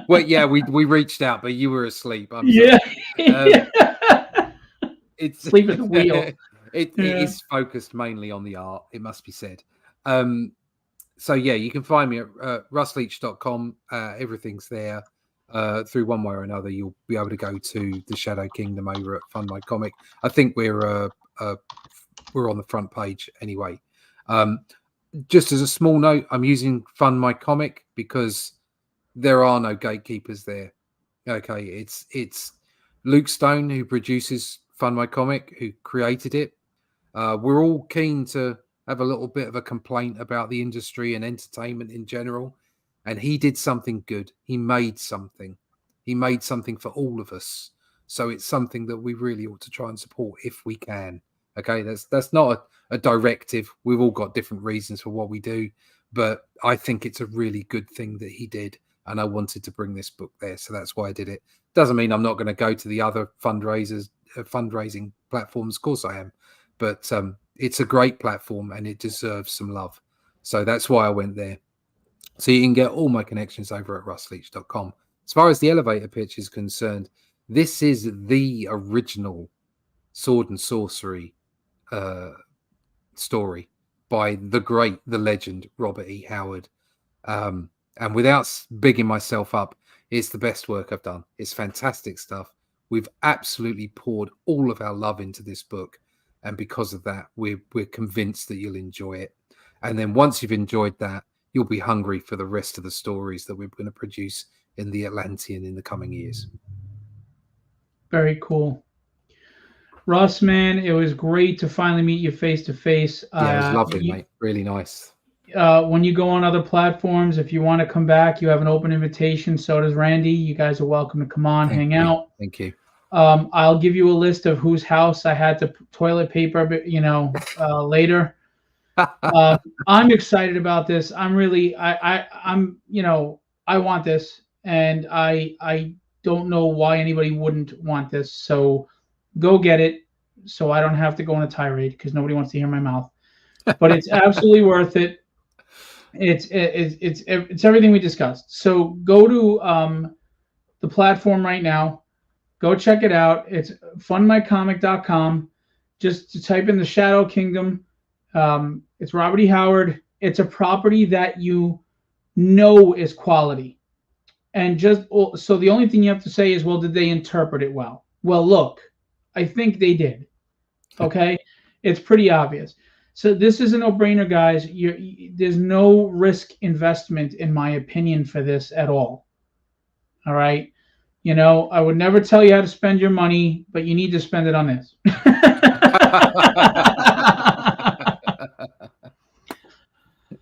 Well, yeah, we reached out, but you were asleep. Yeah. It's sleep at the wheel. It is focused mainly on the art, it must be said. So yeah, you can find me at russleach.com. Everything's there. Through one way or another, you'll be able to go to the Shadow Kingdom over at Fund My Comic. I think we're on the front page anyway. Just as a small note, I'm using Fund My Comic because there are no gatekeepers there. Okay, it's Luke Stone who produces Fund My Comic, who created it. We're all keen to have a little bit of a complaint about the industry and entertainment in general. And he did something good. He made something. He made something for all of us. So it's something that we really ought to try and support if we can. Okay, that's not a directive. We've all got different reasons for what we do, but I think it's a really good thing that he did. And I wanted to bring this book there, so that's why I did it. Doesn't mean I'm not going to go to the other fundraising platforms. Of course I am, but it's a great platform and it deserves some love. So that's why I went there. So you can get all my connections over at russleach.com. As far as the elevator pitch is concerned, this is the original sword and sorcery story by the legend, Robert E. Howard. And without bigging myself up, it's the best work I've done. It's fantastic stuff. We've absolutely poured all of our love into this book. And because of that, we're convinced that you'll enjoy it. And then once you've enjoyed that, you'll be hungry for the rest of the stories that we're going to produce in the Atlantean in the coming years. Very cool. Russ, man, it was great to finally meet you face to face. Yeah, it was lovely, mate. Really nice. When you go on other platforms, if you want to come back, you have an open invitation. So does Randy. You guys are welcome to come on, hang out. Thank you. I'll give you a list of whose house I had to toilet paper, later. I'm excited about this. I'm really, I'm, I want this, and I don't know why anybody wouldn't want this. So go get it, so I don't have to go on a tirade because nobody wants to hear my mouth. But it's absolutely worth it. It's everything we discussed. So go to the platform right now. Go check it out. It's fundmycomic.com. Just type in the Shadow Kingdom. It's Robert E. Howard. It's a property that you know is quality. And so the only thing you have to say is, well, did they interpret it well? Well, look, I think they did. Okay? It's pretty obvious. So this is a no-brainer, guys. There's no risk investment, in my opinion, for this at all. All right? I would never tell you how to spend your money, but you need to spend it on this.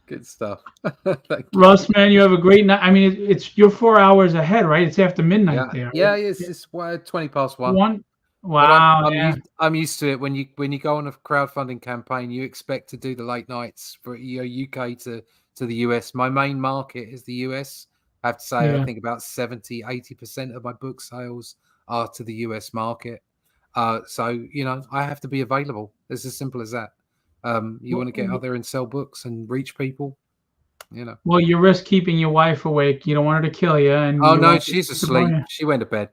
Good stuff. Russ, man, you have a great night. I mean, you're 4 hours ahead, right? It's after midnight there. Yeah, it's 20 past 1. Wow. I'm used to it. When you go on a crowdfunding campaign, you expect to do the late nights for UK to the US. My main market is the US. I have to say, I think about 70-80% of my book sales are to the US market. So, I have to be available. It's as simple as that. You want to get out there and sell books and reach people, Well, you risk keeping your wife awake. You don't want her to kill you. And no, she's asleep. She went to bed.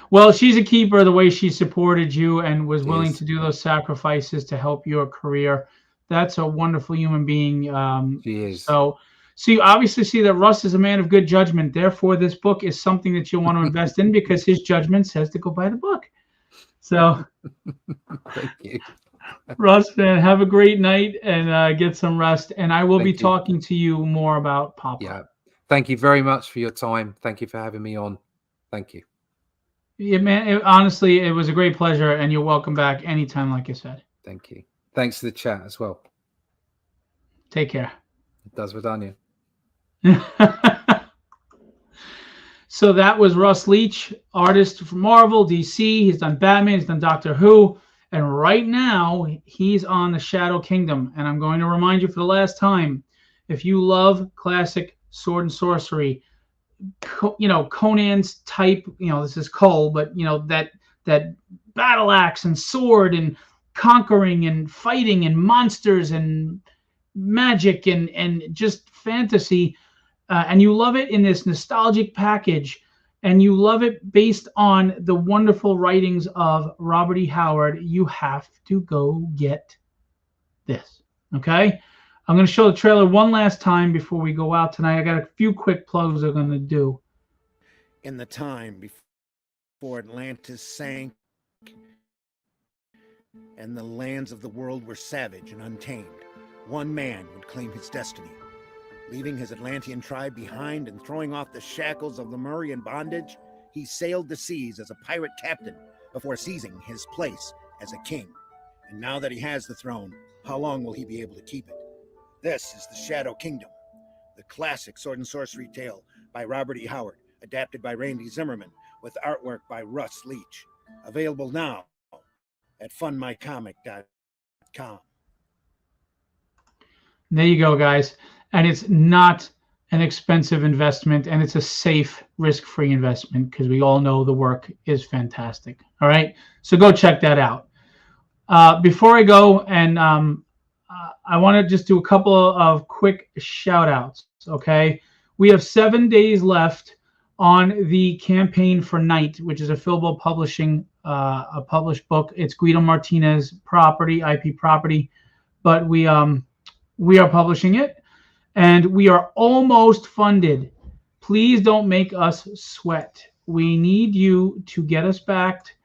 Well, she's a keeper the way she supported you and was willing to do those sacrifices to help your career. That's a wonderful human being. She is. So you obviously see that Russ is a man of good judgment. Therefore, this book is something that you'll want to invest in because his judgment says to go buy the book. So thank you. Russ, man, have a great night and get some rest. And I will be talking to you more about Pop-Up. Yeah. Thank you very much for your time. Thank you for having me on. Thank you. Yeah, man. Honestly, it was a great pleasure, and you're welcome back anytime, like I said. Thank you. Thanks for the chat as well. Take care. It does with onion. So that was Russ Leach, artist from Marvel, DC. He's done Batman, he's done Doctor Who, and right now he's on the Shadow Kingdom. And I'm going to remind you for the last time, if you love classic sword and sorcery, Conan's type, this is Cole, but that battle axe and sword and conquering and fighting and monsters and magic and just fantasy, and you love it in this nostalgic package, and you love it based on the wonderful writings of Robert E. Howard, you have to go get this. Okay? I'm going to show the trailer one last time before we go out tonight. I got a few quick plugs I'm going to do. In the time before Atlantis sank and the lands of the world were savage and untamed, one man would claim his destiny. Leaving his Atlantean tribe behind and throwing off the shackles of Lemurian bondage, he sailed the seas as a pirate captain before seizing his place as a king. And now that he has the throne, how long will he be able to keep it? This is the Shadow Kingdom, the classic sword and sorcery tale by Robert E. Howard, adapted by Randy Zimmerman, with artwork by Russ Leach. Available now at fundmycomic.com. There you go, guys. And it's not an expensive investment, and it's a safe, risk-free investment because we all know the work is fantastic. All right, so go check that out. Before I go, and I want to just do a couple of quick shout-outs, okay? We have 7 days left on the campaign for Night, which is a Philbo Publishing, a published book. It's Guido Martinez property, IP property, but we are publishing it. And we are almost funded. Please don't make us sweat. We need you to get us backed.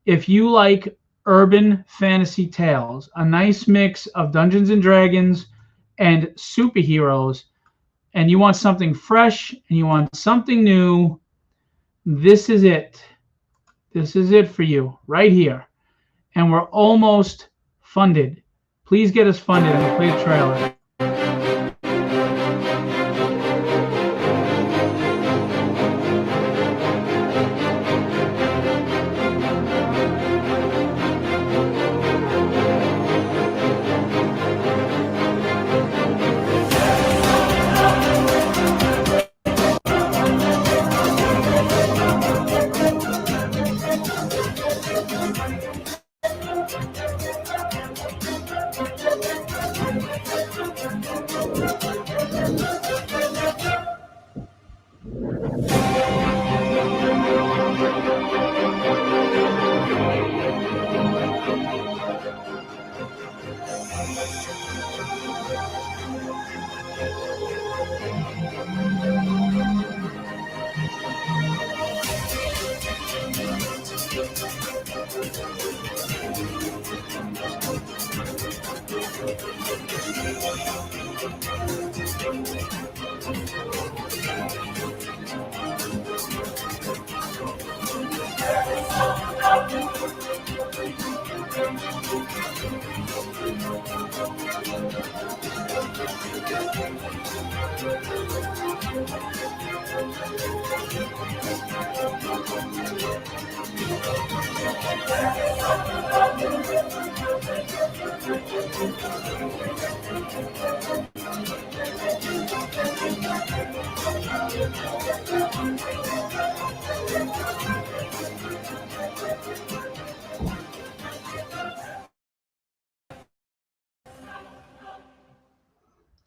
If you like urban fantasy tales, a nice mix of Dungeons and Dragons and superheroes, and you want something fresh and you want something new, this is it. This is it for you right here. And we're almost funded. Please get us funded and play the trailer.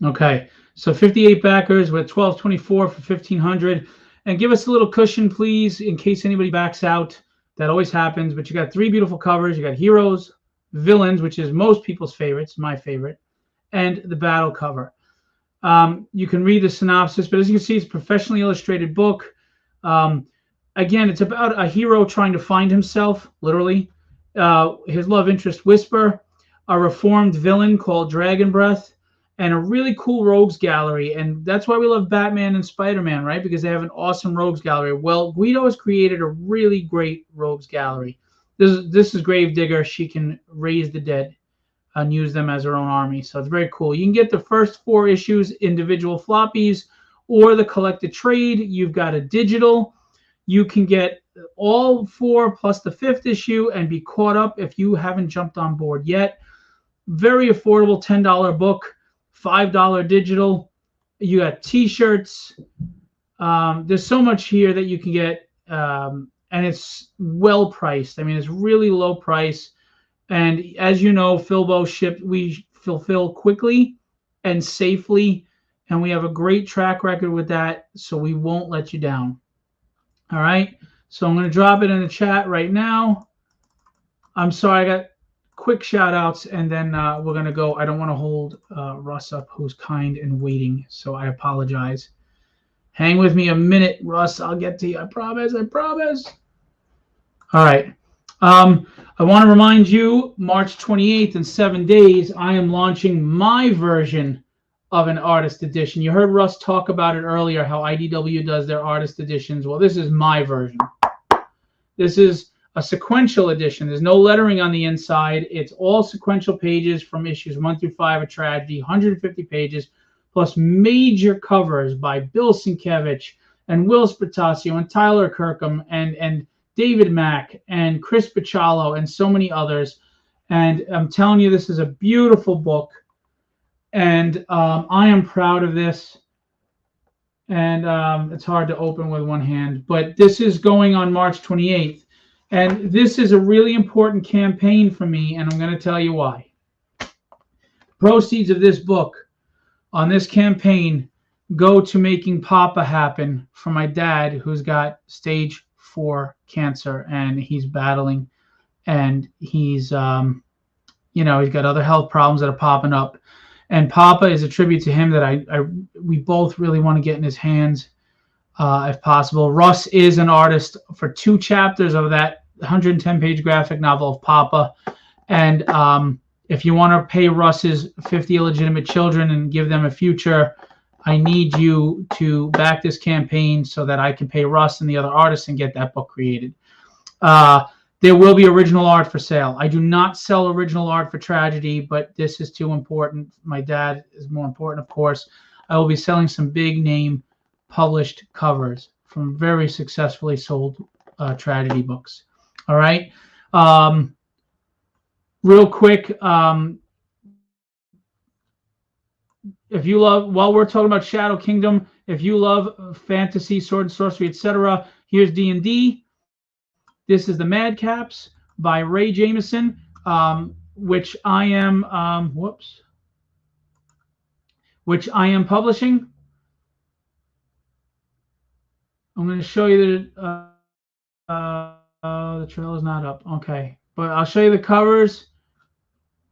Okay, so 58 backers with 1224 for 1,500, and give us a little cushion, please, in case anybody backs out. That always happens. But you got 3 beautiful covers. You got heroes, villains, which is most people's favorites, my favorite, and the battle cover. You can read the synopsis, but as you can see, it's a professionally illustrated book. Again, it's about a hero trying to find himself, literally. His love interest, Whisper, a reformed villain called Dragon Breath, and a really cool rogues gallery. And that's why we love Batman and Spider-Man, right? Because they have an awesome rogues gallery. Well, Guido has created a really great rogues gallery. This is Gravedigger. She can raise the dead. and use them as their own army. So it's very cool. You can get the first 4 issues individual floppies or the collected trade. You've got a digital. You can get all 4 plus the 5th issue and be caught up if you haven't jumped on board yet. Very affordable, $10 book, $5 digital. You got T-shirts. There's so much here that you can get, and it's well priced. I mean, it's really low price. And as you know, Philbo we fulfill quickly and safely, and we have a great track record with that, so we won't let you down. All right, so I'm going to drop it in the chat right now. I'm sorry, I got quick shout outs, and then we're going to go. I don't want to hold Russ up, who's kind and waiting, so I apologize. Hang with me a minute, Russ. I'll get to you. I promise. I promise. All right. I want to remind you, March 28th, in 7 days, I am launching my version of an artist edition. You heard Russ talk about it earlier, how IDW does their artist editions. Well, this is my version. This is a sequential edition. There's no lettering on the inside. It's all sequential pages from issues 1 through 5 of Tragedy, 150 pages, plus major covers by Bill Sienkiewicz and Will Spataccio and Tyler Kirkham and David Mack and Chris Bachalo and so many others. And I'm telling you, this is a beautiful book. And I am proud of this. And it's hard to open with one hand. But this is going on March 28th. And this is a really important campaign for me, and I'm going to tell you why. Proceeds of this book on this campaign go to making Papa happen for my dad, who's got stage 4 cancer, and he's battling, and he's, he's got other health problems that are popping up. And Papa is a tribute to him that we both really want to get in his hands, if possible. Russ is an artist for 2 chapters of that 110-page graphic novel of Papa. And if you want to pay Russ's 50 illegitimate children and give them a future, I need you to back this campaign so that I can pay Russ and the other artists and get that book created. There will be original art for sale. I do not sell original art for Tragedy, but this is too important. My dad is more important, of course. I will be selling some big name published covers from very successfully sold Tragedy books. All right. Real quick, if you love, while we're talking about Shadow Kingdom, if you love fantasy, sword and sorcery, etc., here's D&D. This is the Madcaps by Ray Jameson, which I am publishing. I'm going to show you the trail is not up. Okay, but I'll show you the covers.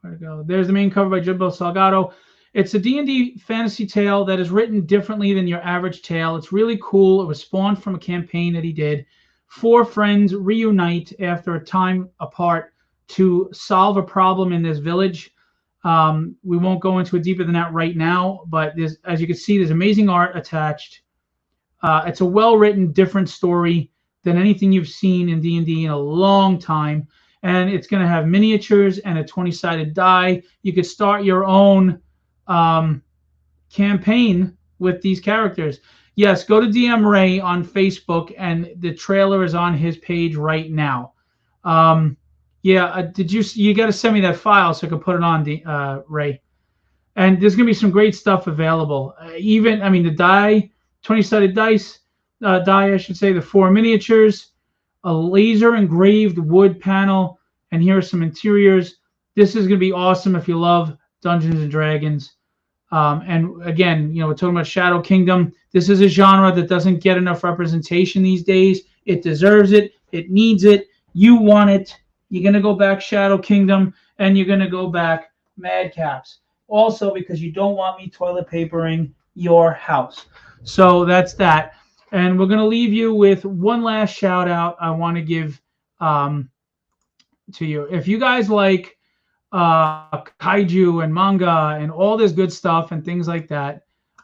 Where'd it go? There's the main cover by Jimbo Salgado. It's a D&D fantasy tale that is written differently than your average tale. It's really cool. It was spawned from a campaign that he did. 4 friends reunite after a time apart to solve a problem in this village. We won't go into it deeper than that right now, but as you can see, there's amazing art attached. It's a well-written, different story than anything you've seen in D&D in a long time. And it's going to have miniatures and a 20-sided die. You could start your own campaign with these characters. Yes, go to DM Ray on Facebook, and the trailer is on his page right now. You got to send me that file so I can put it on, Ray. And there's going to be some great stuff available. The die, 20-sided dice, die, I should say, the 4 miniatures, a laser engraved wood panel, and here are some interiors. This is going to be awesome if you love Dungeons and Dragons. And again, we're talking about Shadow Kingdom. This is a genre that doesn't get enough representation these days. It deserves it. It needs it. You want it. You're going to go back Shadow Kingdom, and you're going to go back Madcaps. Also, because you don't want me toilet papering your house. So that's that. And we're going to leave you with one last shout out I want to give to you. If you guys like kaiju and manga and all this good stuff and things like that,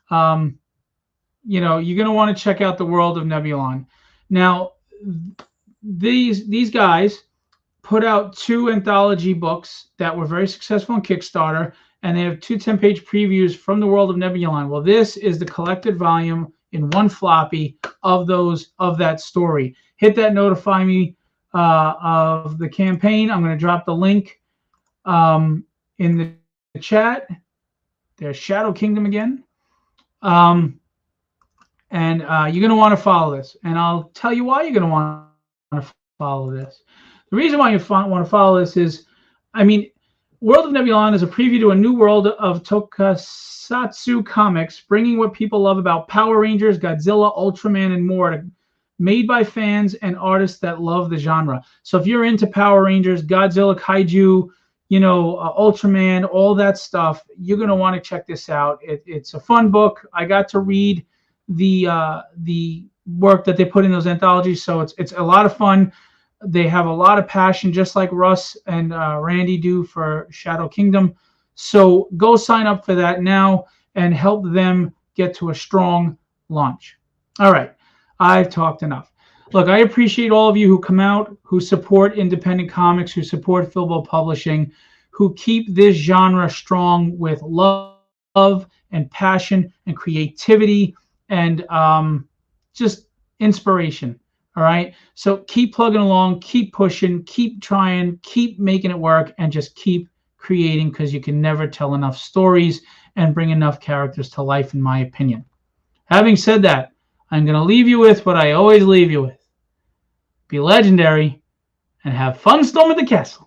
you're going to want to check out the world of Nebulon. Now, these guys put out 2 anthology books that were very successful on Kickstarter, and they have 2 10-page previews from the world of Nebulon. Well, this is the collected volume in 1 floppy of that story. Hit that notify me of the campaign. I'm going to drop the link in the chat. There's Shadow Kingdom again. And you're going to want to follow this. And I'll tell you why you're going to want to follow this. The reason why you want to follow this is, I mean, World of Nebulon is a preview to a new world of tokusatsu comics, bringing what people love about Power Rangers, Godzilla, Ultraman, and more, made by fans and artists that love the genre. So if you're into Power Rangers, Godzilla, Kaiju, Ultraman, all that stuff, you're going to want to check this out. It's a fun book. I got to read the work that they put in those anthologies, so it's a lot of fun. They have a lot of passion, just like Russ and Randy do for Shadow Kingdom. So go sign up for that now and help them get to a strong launch. All right, I've talked enough. Look, I appreciate all of you who come out, who support independent comics, who support Philbo Publishing, who keep this genre strong with love and passion and creativity and just inspiration. All right. So keep plugging along, keep pushing, keep trying, keep making it work, and just keep creating, because you can never tell enough stories and bring enough characters to life, in my opinion. Having said that, I'm going to leave you with what I always leave you with. Be legendary and have fun storming the castle.